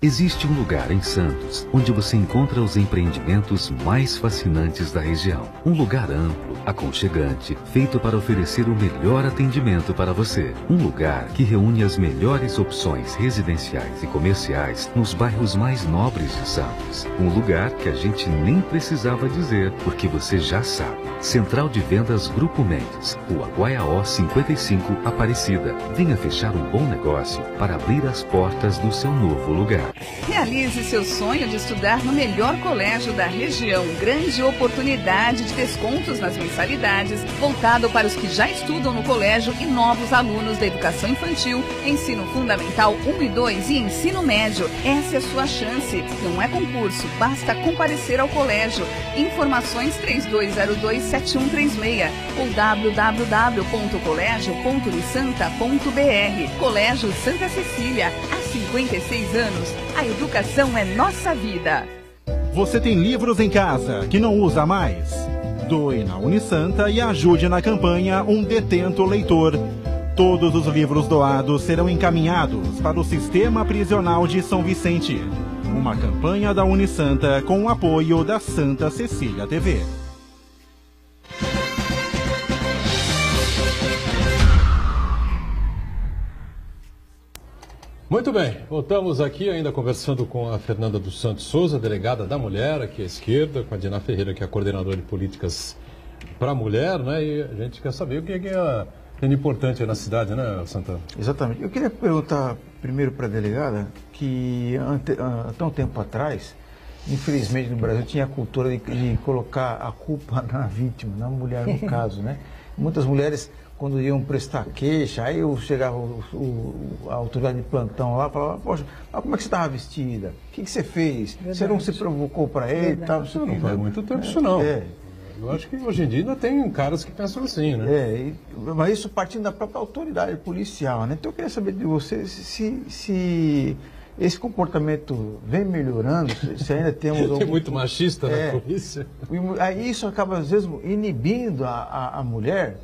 Existe um lugar em Santos onde você encontra os empreendimentos mais fascinantes da região. Um lugar amplo, aconchegante, feito para oferecer o melhor atendimento para você. Um lugar que reúne as melhores opções residenciais e comerciais nos bairros mais nobres de Santos. Um lugar que a gente nem precisava dizer, porque você já sabe. Central de Vendas Grupo Mendes, Rua Guaiaó 55, Aparecida. Venha fechar um bom negócio para abrir as portas do seu novo lugar. Realize seu sonho de estudar no melhor colégio da região. Grande oportunidade de descontos nas mensalidades, voltado para os que já estudam no colégio e novos alunos da educação infantil, ensino fundamental 1 e 2 e ensino médio. Essa é a sua chance. Não é concurso, basta comparecer ao colégio. Informações 3202-7136 ou www.colégio.unisanta.br. Colégio Santa Cecília, há 56 anos. A educação é nossa vida. Você tem livros em casa que não usa mais? Doe na Unisanta e ajude na campanha Um Detento Leitor. Todos os livros doados serão encaminhados para o Sistema Prisional de São Vicente. Uma campanha da Unisanta com o apoio da Santa Cecília TV. Muito bem, voltamos aqui ainda conversando com a Fernanda dos Santos Souza, delegada da mulher aqui à esquerda, com a Dina Ferreira, que é a coordenadora de políticas para a mulher, né? E a gente quer saber o que é importante aí na cidade, né, Santana? Exatamente. Eu queria perguntar primeiro para a delegada que até um tempo atrás, infelizmente no Brasil, tinha a cultura de colocar a culpa na vítima, na mulher no caso, né? Muitas mulheres, quando iam prestar queixa, aí eu chegava a autoridade de plantão lá e falava, poxa, mas como é que você estava vestida? O que você fez? Verdade. Você não se provocou para ele? Tal, não faz muito tempo isso não. Eu acho que hoje em dia ainda tem caras que pensam assim, né? Mas isso partindo da própria autoridade policial, né? Então eu queria saber de você se esse comportamento vem melhorando, se ainda temos... Tem muito machista na polícia. Aí isso acaba, às vezes, inibindo a mulher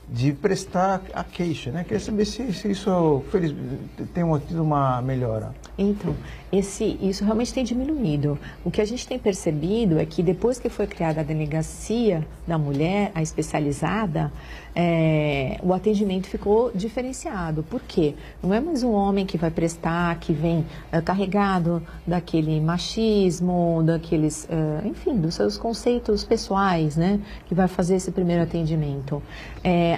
de prestar a queixa, né? Queria saber se isso tem tido uma melhora. Então, isso realmente tem diminuído. O que a gente tem percebido é que depois que foi criada a delegacia da mulher, a especializada, o atendimento ficou diferenciado. Por quê? Não é mais um homem que vai prestar, que vem carregado daquele machismo, daqueles, enfim, dos seus conceitos pessoais, né? Que vai fazer esse primeiro atendimento.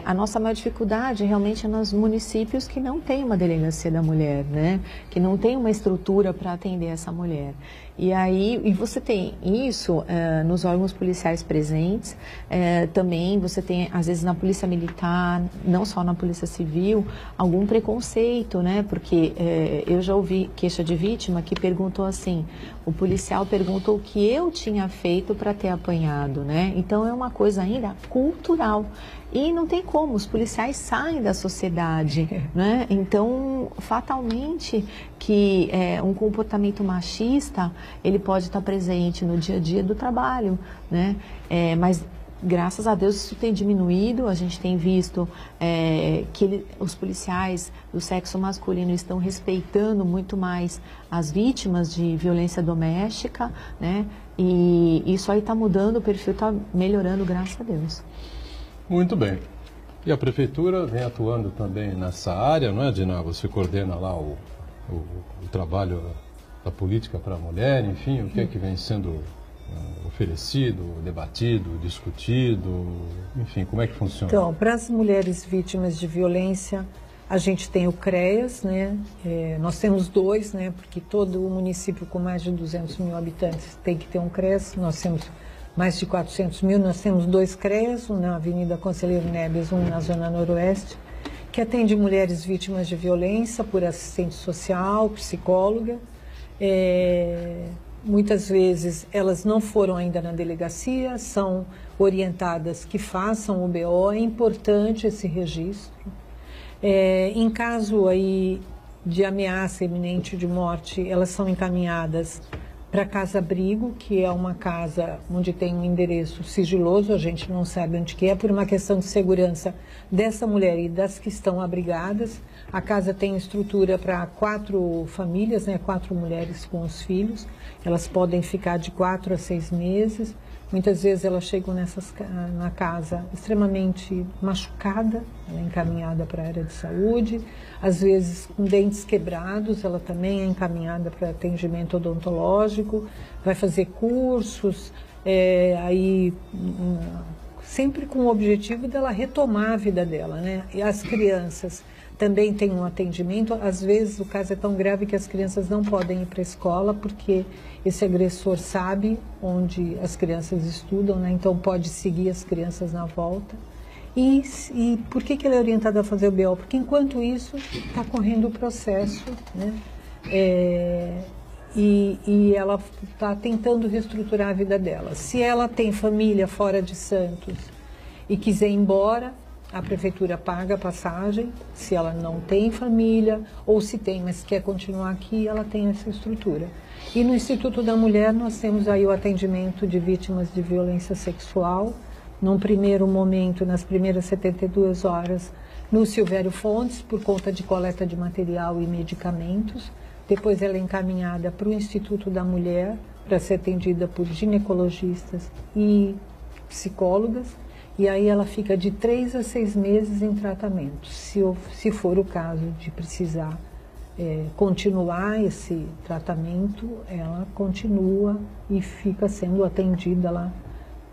A nossa maior dificuldade realmente é nos municípios que não tem uma delegacia da mulher, né? Que não tem uma estrutura para atender essa mulher. E você tem isso nos órgãos policiais presentes, também você tem, às vezes, na polícia militar, não só na polícia civil, algum preconceito, né? Porque eu já ouvi queixa de vítima que perguntou assim, o policial perguntou o que eu tinha feito para ter apanhado, né? Então é uma coisa ainda cultural. E não tem como, os policiais saem da sociedade, né? Então, fatalmente, que um comportamento machista, ele pode estar presente no dia a dia do trabalho, né? Mas graças a Deus isso tem diminuído, a gente tem visto que os policiais do sexo masculino estão respeitando muito mais as vítimas de violência doméstica, né? E isso aí está mudando, o perfil está melhorando, graças a Deus. Muito bem. E a Prefeitura vem atuando também nessa área, não é, Dina? Você coordena lá o trabalho da política para a mulher, enfim, o que é que vem sendo oferecido, debatido, discutido, enfim, como é que funciona? Então, para as mulheres vítimas de violência, a gente tem o CREAS, né? Nós temos 2, né? Porque todo o município com mais de 200 mil habitantes tem que ter um CREAS. Nós temos mais de 400 mil, nós temos 2 CREAS, um na Avenida Conselheiro Neves, um na Zona Noroeste, que atende mulheres vítimas de violência por assistente social, psicóloga. Muitas vezes elas não foram ainda na delegacia, são orientadas que façam o BO, é importante esse registro. Em caso aí de ameaça iminente de morte, elas são encaminhadas para a Casa Abrigo, que é uma casa onde tem um endereço sigiloso, a gente não sabe onde que é, por uma questão de segurança dessa mulher e das que estão abrigadas. A casa tem estrutura para 4 famílias, né, 4 mulheres com os filhos. Elas podem ficar de 4 a 6 meses. Muitas vezes elas chegam na casa extremamente machucada, ela é encaminhada para a área de saúde. Às vezes com dentes quebrados, ela também é encaminhada para atendimento odontológico. Vai fazer cursos, sempre com o objetivo dela retomar a vida dela, né? E as crianças também têm um atendimento. Às vezes o caso é tão grave que as crianças não podem ir para a escola porque esse agressor sabe onde as crianças estudam, né? Então pode seguir as crianças na volta. E por que ele é orientado a fazer o BO? Porque enquanto isso está correndo o processo, né? E ela está tentando reestruturar a vida dela. Se ela tem família fora de Santos e quiser ir embora, a Prefeitura paga a passagem. Se ela não tem família, ou se tem, mas quer continuar aqui, ela tem essa estrutura. E no Instituto da Mulher nós temos aí o atendimento de vítimas de violência sexual, num primeiro momento, nas primeiras 72 horas, no Silvério Fontes, por conta de coleta de material e medicamentos. Depois ela é encaminhada para o Instituto da Mulher, para ser atendida por ginecologistas e psicólogas. E aí ela fica de 3 a 6 meses em tratamento. Se for o caso de precisar continuar esse tratamento, ela continua e fica sendo atendida lá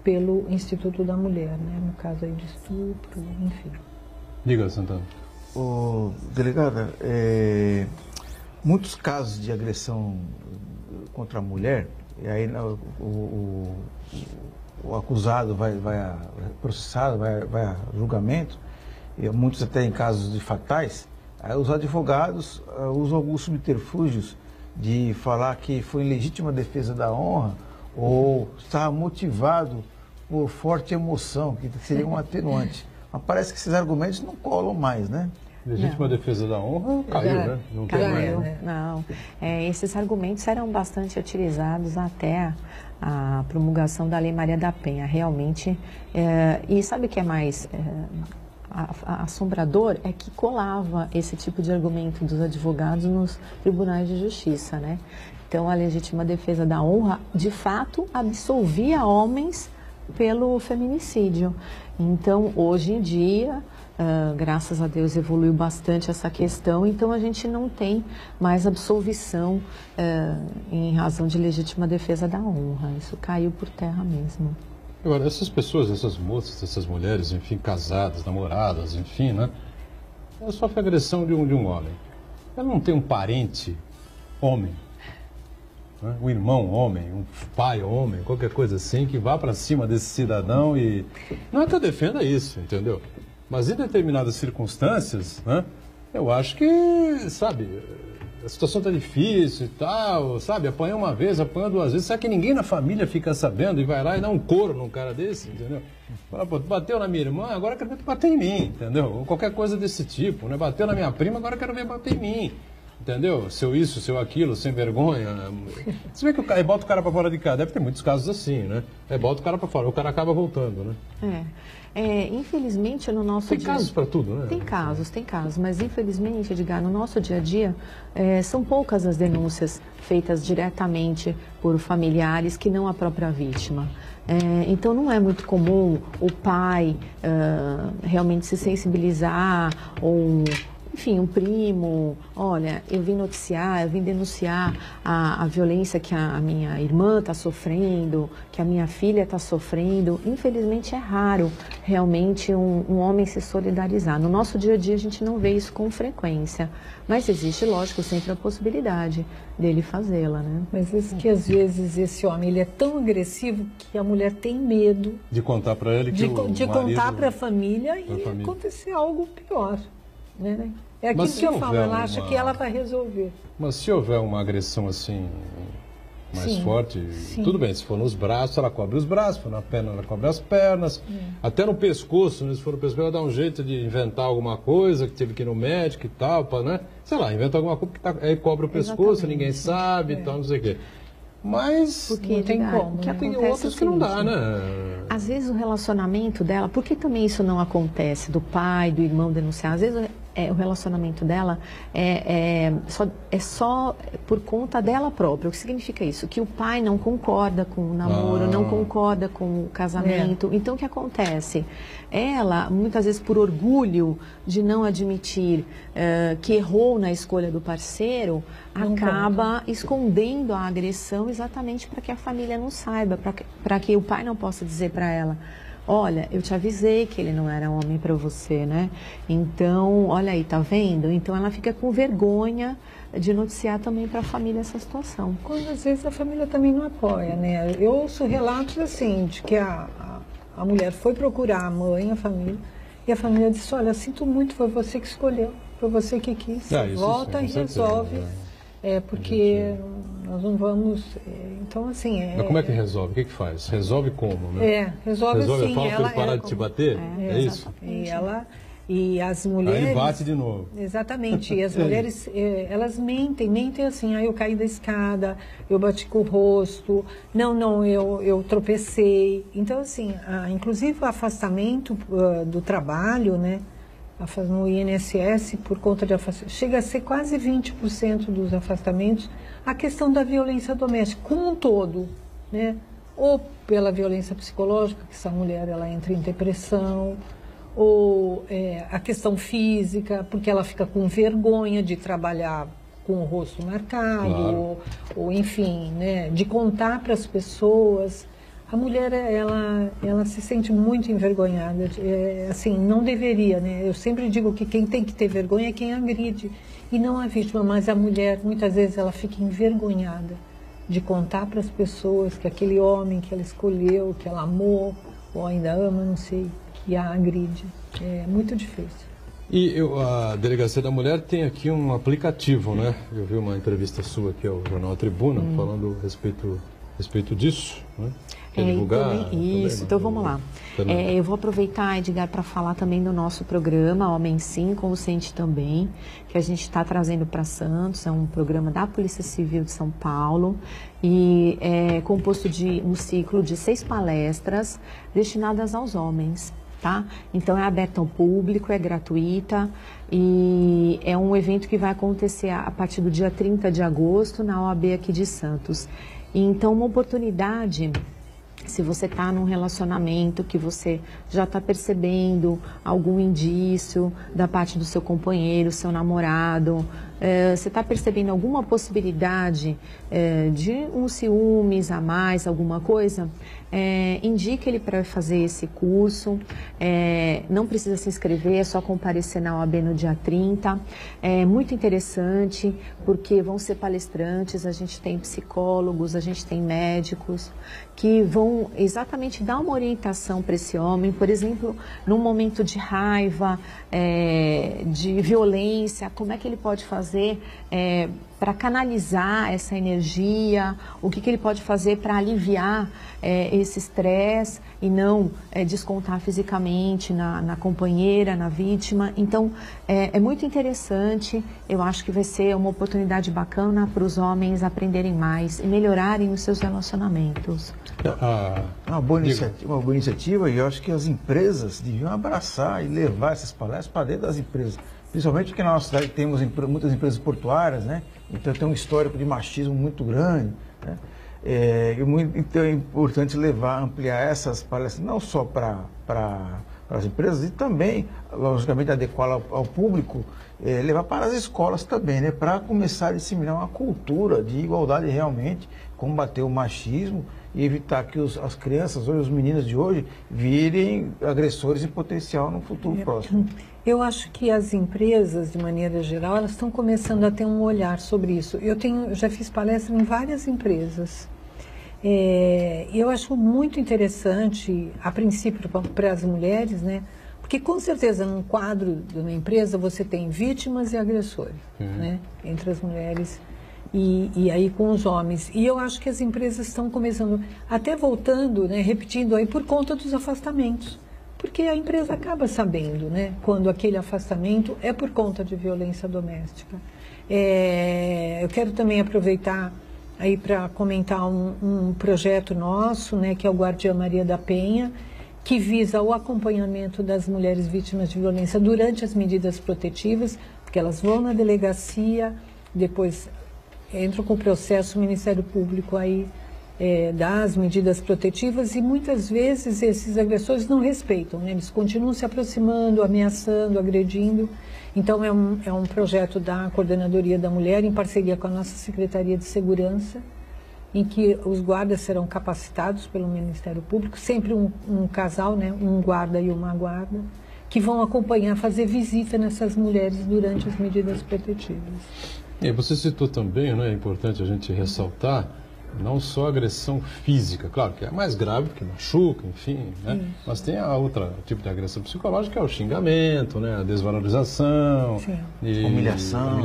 pelo Instituto da Mulher, né? No caso aí de estupro, enfim. Diga, Santana. Delegada, muitos casos de agressão contra a mulher, e aí o acusado vai processado, vai a julgamento, e muitos até em casos de fatais, aí os advogados usam alguns subterfúgios de falar que foi em legítima defesa da honra ou estava motivado por forte emoção, que seria um atenuante. Mas parece que esses argumentos não colam mais, né? Legítima defesa da honra caiu, né? Não tem mais, né? Não. Esses argumentos eram bastante utilizados até a promulgação da Lei Maria da Penha, realmente. E sabe o que é mais assombrador? É que colava esse tipo de argumento dos advogados nos tribunais de justiça, né? Então, a legítima defesa da honra, de fato, absolvia homens pelo feminicídio. Então, hoje em dia, graças a Deus, evoluiu bastante essa questão, então a gente não tem mais absolvição em razão de legítima defesa da honra. Isso caiu por terra mesmo. Agora, essas pessoas, essas moças, essas mulheres, enfim, casadas, namoradas, enfim, né? Ela sofre agressão de um homem. Ela não tem um parente homem, né? Um irmão homem, um pai homem, qualquer coisa assim, que vá para cima desse cidadão e... Não é que eu defenda isso, entendeu? Mas em determinadas circunstâncias, né, eu acho que, sabe, a situação está difícil e tal, sabe, apanha uma vez, apanha 2 vezes, sabe que ninguém na família fica sabendo e vai lá e dá um couro num cara desse, entendeu? Fala, pô, bateu na minha irmã, agora quero ver tu bater em mim, entendeu? Ou qualquer coisa desse tipo, né? Bateu na minha prima, agora quero ver bater em mim. entendeu? Seu isso, seu aquilo, sem vergonha. Você vê que aí bota o cara para fora de casa. Deve ter muitos casos assim, né? Aí bota o cara para fora, o cara acaba voltando, né? Infelizmente no nosso Tem dia... casos para tudo, né? Tem casos, mas infelizmente, Edgar, no nosso dia a dia, são poucas as denúncias feitas diretamente por familiares que não a própria vítima. Então não é muito comum o pai realmente se sensibilizar ou... Enfim, um primo, olha, eu vim denunciar a violência que a minha irmã está sofrendo, que a minha filha está sofrendo. Infelizmente é raro realmente um homem se solidarizar. No nosso dia a dia a gente não vê isso com frequência, mas existe, lógico, sempre a possibilidade dele fazê-la, né? Mas que às vezes esse homem ele é tão agressivo que a mulher tem medo de contar para ele que de contar para a família e acontecer algo pior. Né? É aquilo que eu falo, ela acha que ela vai resolver. Mas se houver uma agressão assim, mais forte, tudo bem, se for nos braços, ela cobre os braços, se for na perna, ela cobre as pernas, até no pescoço, né? Se for no pescoço, ela dá um jeito de inventar alguma coisa, que teve que ir no médico e tal, né? Sei lá, inventa alguma coisa que aí cobre o pescoço, ninguém sabe e tal, não sei o quê. Mas porque não tem como, que tem outros que não dá, né? Às vezes o relacionamento dela, por que também isso não acontece, do pai, do irmão denunciar? Às vezes o relacionamento dela é só por conta dela própria. O que significa isso? Que o pai não concorda com o namoro, não concorda com o casamento. Então o que acontece? Ela, muitas vezes por orgulho de não admitir que errou na escolha do parceiro, acaba escondendo a agressão exatamente para que a família não saiba, para que o pai não possa dizer para ela: olha, eu te avisei que ele não era homem para você, né? Então, olha aí, tá vendo? Então ela fica com vergonha de noticiar também para a família essa situação. Quando às vezes a família também não apoia, né? Eu ouço relatos assim, de que a mulher foi procurar a mãe, a família, e a família disse: olha, sinto muito, foi você que escolheu, foi você que quis, volta e resolve. Porque nós não vamos... Então, assim... Mas como é que resolve? O que faz? Resolve como, né? Resolve assim. Fala para ele parar de te bater? É isso? E as mulheres... Aí bate de novo. Exatamente. E as mulheres, elas mentem assim: eu caí da escada, eu bati com o rosto, eu tropecei. Então, assim, inclusive o afastamento do trabalho, né? No INSS, por conta de afastamento, chega a ser quase 20% dos afastamentos a questão da violência doméstica, como um todo, né? Ou pela violência psicológica, que essa mulher ela entra em depressão, ou a questão física, porque ela fica com vergonha de trabalhar com o rosto marcado, ou enfim, né, de contar para as pessoas. A mulher, ela se sente muito envergonhada, assim, não deveria, né? Eu sempre digo que quem tem que ter vergonha é quem agride, e não a vítima, mas a mulher, muitas vezes, ela fica envergonhada de contar para as pessoas que aquele homem que ela escolheu, que ela amou, ou ainda ama, não sei, que a agride. É muito difícil. E a Delegacia da Mulher tem aqui um aplicativo, né? Eu vi uma entrevista sua aqui ao Jornal Tribuna, falando a respeito disso, né? Então vamos lá. Eu vou aproveitar, Edgar, para falar também do nosso programa Homem Sim, Consciente Também, que a gente está trazendo para Santos. É um programa da Polícia Civil de São Paulo e é composto de um ciclo de 6 palestras destinadas aos homens. Tá? Então é aberta ao público, é gratuita e é um evento que vai acontecer a partir do dia 30 de agosto na OAB aqui de Santos. Então, uma oportunidade, se você está num relacionamento que você já está percebendo algum indício da parte do seu companheiro, seu namorado, você está percebendo alguma possibilidade de um ciúmes a mais, alguma coisa, indique ele para fazer esse curso. Não precisa se inscrever, é só comparecer na OAB no dia 30. É muito interessante, porque vão ser palestrantes, a gente tem psicólogos, a gente tem médicos, que vão exatamente dar uma orientação para esse homem, por exemplo, num momento de raiva, de violência, como é que ele pode fazer fazer para canalizar essa energia, o que ele pode fazer para aliviar esse estresse e não descontar fisicamente na companheira, na vítima. Então, é muito interessante, eu acho que vai ser uma oportunidade bacana para os homens aprenderem mais e melhorarem os seus relacionamentos. Uma boa iniciativa, e eu acho que as empresas deviam abraçar e levar essas palestras para dentro das empresas. Principalmente porque na nossa cidade temos muitas empresas portuárias, né? Então tem um histórico de machismo muito grande, né? Então é importante ampliar essas palestras não só para as empresas e também, logicamente, adequá-la ao público, levar para as escolas também, né? Para começar a disseminar uma cultura de igualdade realmente, combater o machismo e evitar que as crianças, ou os meninos de hoje, virem agressores em potencial no futuro próximo. Eu acho que as empresas, de maneira geral, elas estão começando a ter um olhar sobre isso. Eu já fiz palestra em várias empresas. Eu acho muito interessante, a princípio, para as mulheres, né? Porque, com certeza, num quadro de uma empresa, você tem vítimas e agressores, né? Entre as mulheres e aí com os homens. E eu acho que as empresas estão começando, até voltando, né? Repetindo aí, por conta dos afastamentos. Porque a empresa acaba sabendo, né, quando aquele afastamento é por conta de violência doméstica. Eu quero também aproveitar aí para comentar um projeto nosso, né, que é o Guardiã Maria da Penha, que visa o acompanhamento das mulheres vítimas de violência durante as medidas protetivas, porque elas vão na delegacia, depois entram com o processo, o Ministério Público aí das medidas protetivas, e muitas vezes esses agressores não respeitam, né? Eles continuam se aproximando, ameaçando, agredindo. Então é um projeto da Coordenadoria da Mulher, em parceria com a nossa Secretaria de Segurança, em que os guardas serão capacitados pelo Ministério Público, sempre um casal, né? Um guarda e uma guarda, que vão acompanhar, fazer visita nessas mulheres durante as medidas protetivas. E você citou também, né, é importante a gente ressaltar, não só agressão física, claro que é mais grave, porque machuca, enfim, né? Mas tem a outra tipo de agressão psicológica, que é o xingamento, né? A desvalorização, humilhação,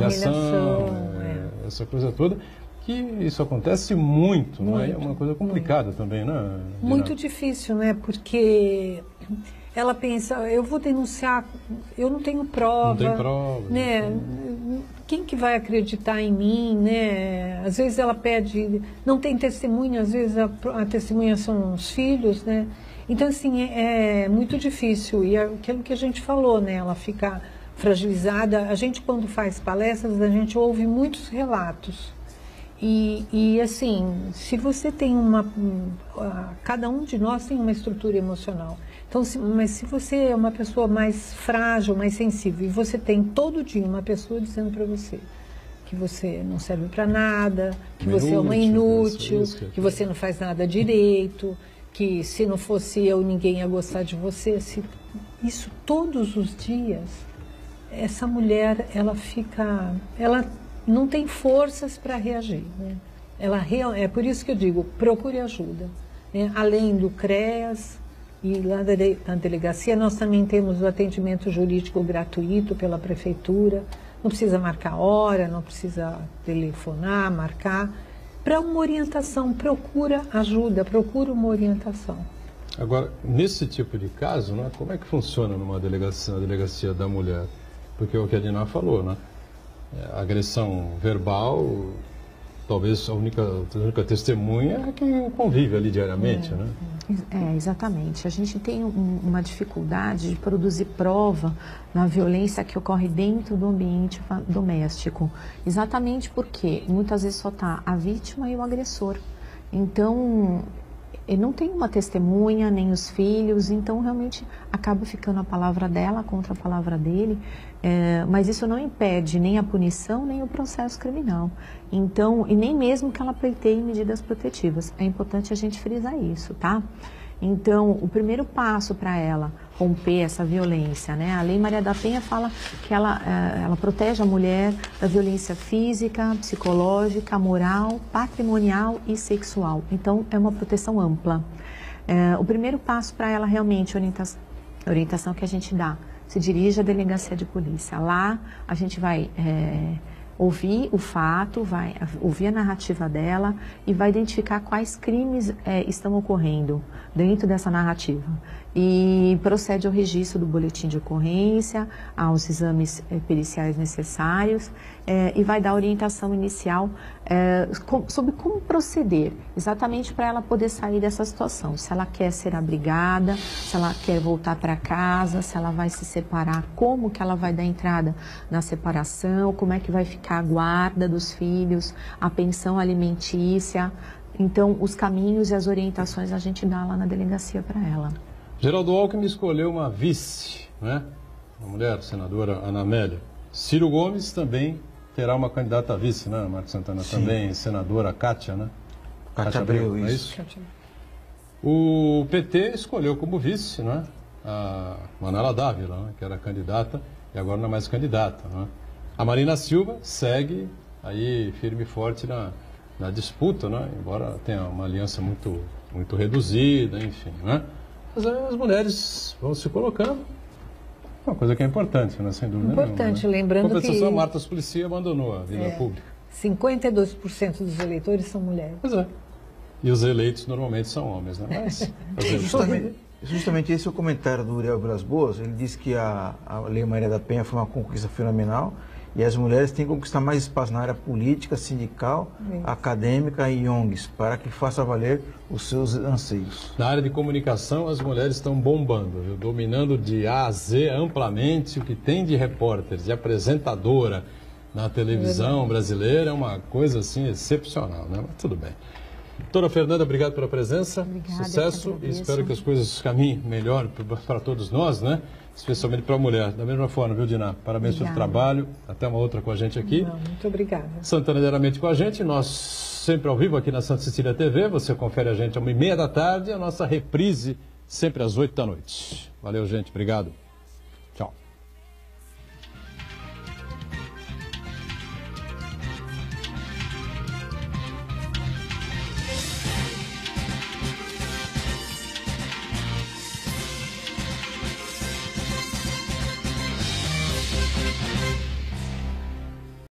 essa coisa toda, que isso acontece muito, não é? É uma coisa complicada também, né? Muito difícil, né? Porque ela pensa, eu vou denunciar, eu não tenho prova. Não tem prova. Né? Quem que vai acreditar em mim, né? Às vezes ela pede, não tem testemunha, às vezes a testemunha são os filhos, né? Então, assim, é muito difícil. E aquilo que a gente falou, né? Ela fica fragilizada. A gente, quando faz palestras, a gente ouve muitos relatos. E assim, se você tem cada um de nós tem uma estrutura emocional. Então, mas se você é uma pessoa mais frágil, mais sensível, e você tem todo dia uma pessoa dizendo para você que você não serve para nada, que você é uma inútil, que você não faz nada direito, que se não fosse eu ninguém ia gostar de você, isso todos os dias, essa mulher, ela não tem forças para reagir, né? É por isso que eu digo, procure ajuda, né? Além do CREAS e lá na delegacia, nós também temos o atendimento jurídico gratuito pela prefeitura, não precisa marcar hora, não precisa telefonar, marcar, para uma orientação, procura ajuda, procura uma orientação. Agora, nesse tipo de caso, né, como é que funciona na delegacia da mulher? Porque é o que a Dina falou, né? Agressão verbal, talvez a única testemunha é quem convive ali diariamente, né? Exatamente. A gente tem uma dificuldade de produzir prova na violência que ocorre dentro do ambiente doméstico. Exatamente porque muitas vezes só está a vítima e o agressor. Então, não tem uma testemunha, nem os filhos, então realmente acaba ficando a palavra dela contra a palavra dele, mas isso não impede nem a punição, nem o processo criminal. Então, e nem mesmo que ela pleiteie medidas protetivas. É importante a gente frisar isso, tá? Então, o primeiro passo para ela romper essa violência, né? A Lei Maria da Penha fala que ela protege a mulher da violência física, psicológica, moral, patrimonial e sexual. Então, é uma proteção ampla. O primeiro passo para ela realmente, a orientação que a gente dá, se dirige à delegacia de polícia. Lá, a gente vai ouvir o fato, vai ouvir a narrativa dela e vai identificar quais crimes estão ocorrendo dentro dessa narrativa. E procede ao registro do boletim de ocorrência, aos exames periciais necessários e vai dar orientação inicial sobre como proceder, exatamente para ela poder sair dessa situação. Se ela quer ser abrigada, se ela quer voltar para casa, se ela vai se separar, como que ela vai dar entrada na separação, como é que vai ficar a guarda dos filhos, a pensão alimentícia. Então, os caminhos e as orientações a gente dá lá na delegacia para ela. Geraldo Alckmin escolheu uma vice, né? Uma mulher, senadora Ana Amélia. Ciro Gomes também terá uma candidata a vice, né, Marcos Santana? Sim. Também senadora Kátia, né? Kátia Abreu, não é isso. O PT escolheu como vice, né? A Manuela Dávila, né? Que era candidata e agora não é mais candidata, né? A Marina Silva segue aí firme e forte na disputa, né? Embora tenha uma aliança muito reduzida, enfim, né? Mas as mulheres vão se colocando. Uma coisa que é importante, né? Sem dúvida importante, nenhuma, né? lembrando compensação, que... Marta Suplicy abandonou a vida pública. 52% dos eleitores são mulheres. Pois é. E os eleitos normalmente são homens, né? Mas, Justamente esse é o comentário do Uriel Vilas Boas. Ele disse que a Lei Maria da Penha foi uma conquista fenomenal e as mulheres têm que conquistar mais espaço na área política, sindical, acadêmica e ONGs, para que faça valer os seus anseios. Na área de comunicação, as mulheres estão bombando, viu? Dominando de A a Z amplamente o que tem de repórteres, de apresentadora na televisão brasileira. É uma coisa assim excepcional, né? Mas tudo bem. Doutora Fernanda, obrigado pela presença. Obrigada, sucesso e espero que as coisas caminhem melhor para todos nós, né? Especialmente para a mulher. Da mesma forma, viu, Diná? Parabéns pelo trabalho. Até uma outra com a gente aqui. Não, muito obrigada. Santana diariamente com a gente. Nós sempre ao vivo aqui na Santa Cecília TV. Você confere a gente às 1h30 da tarde. A nossa reprise sempre às 8 da noite. Valeu, gente. Obrigado.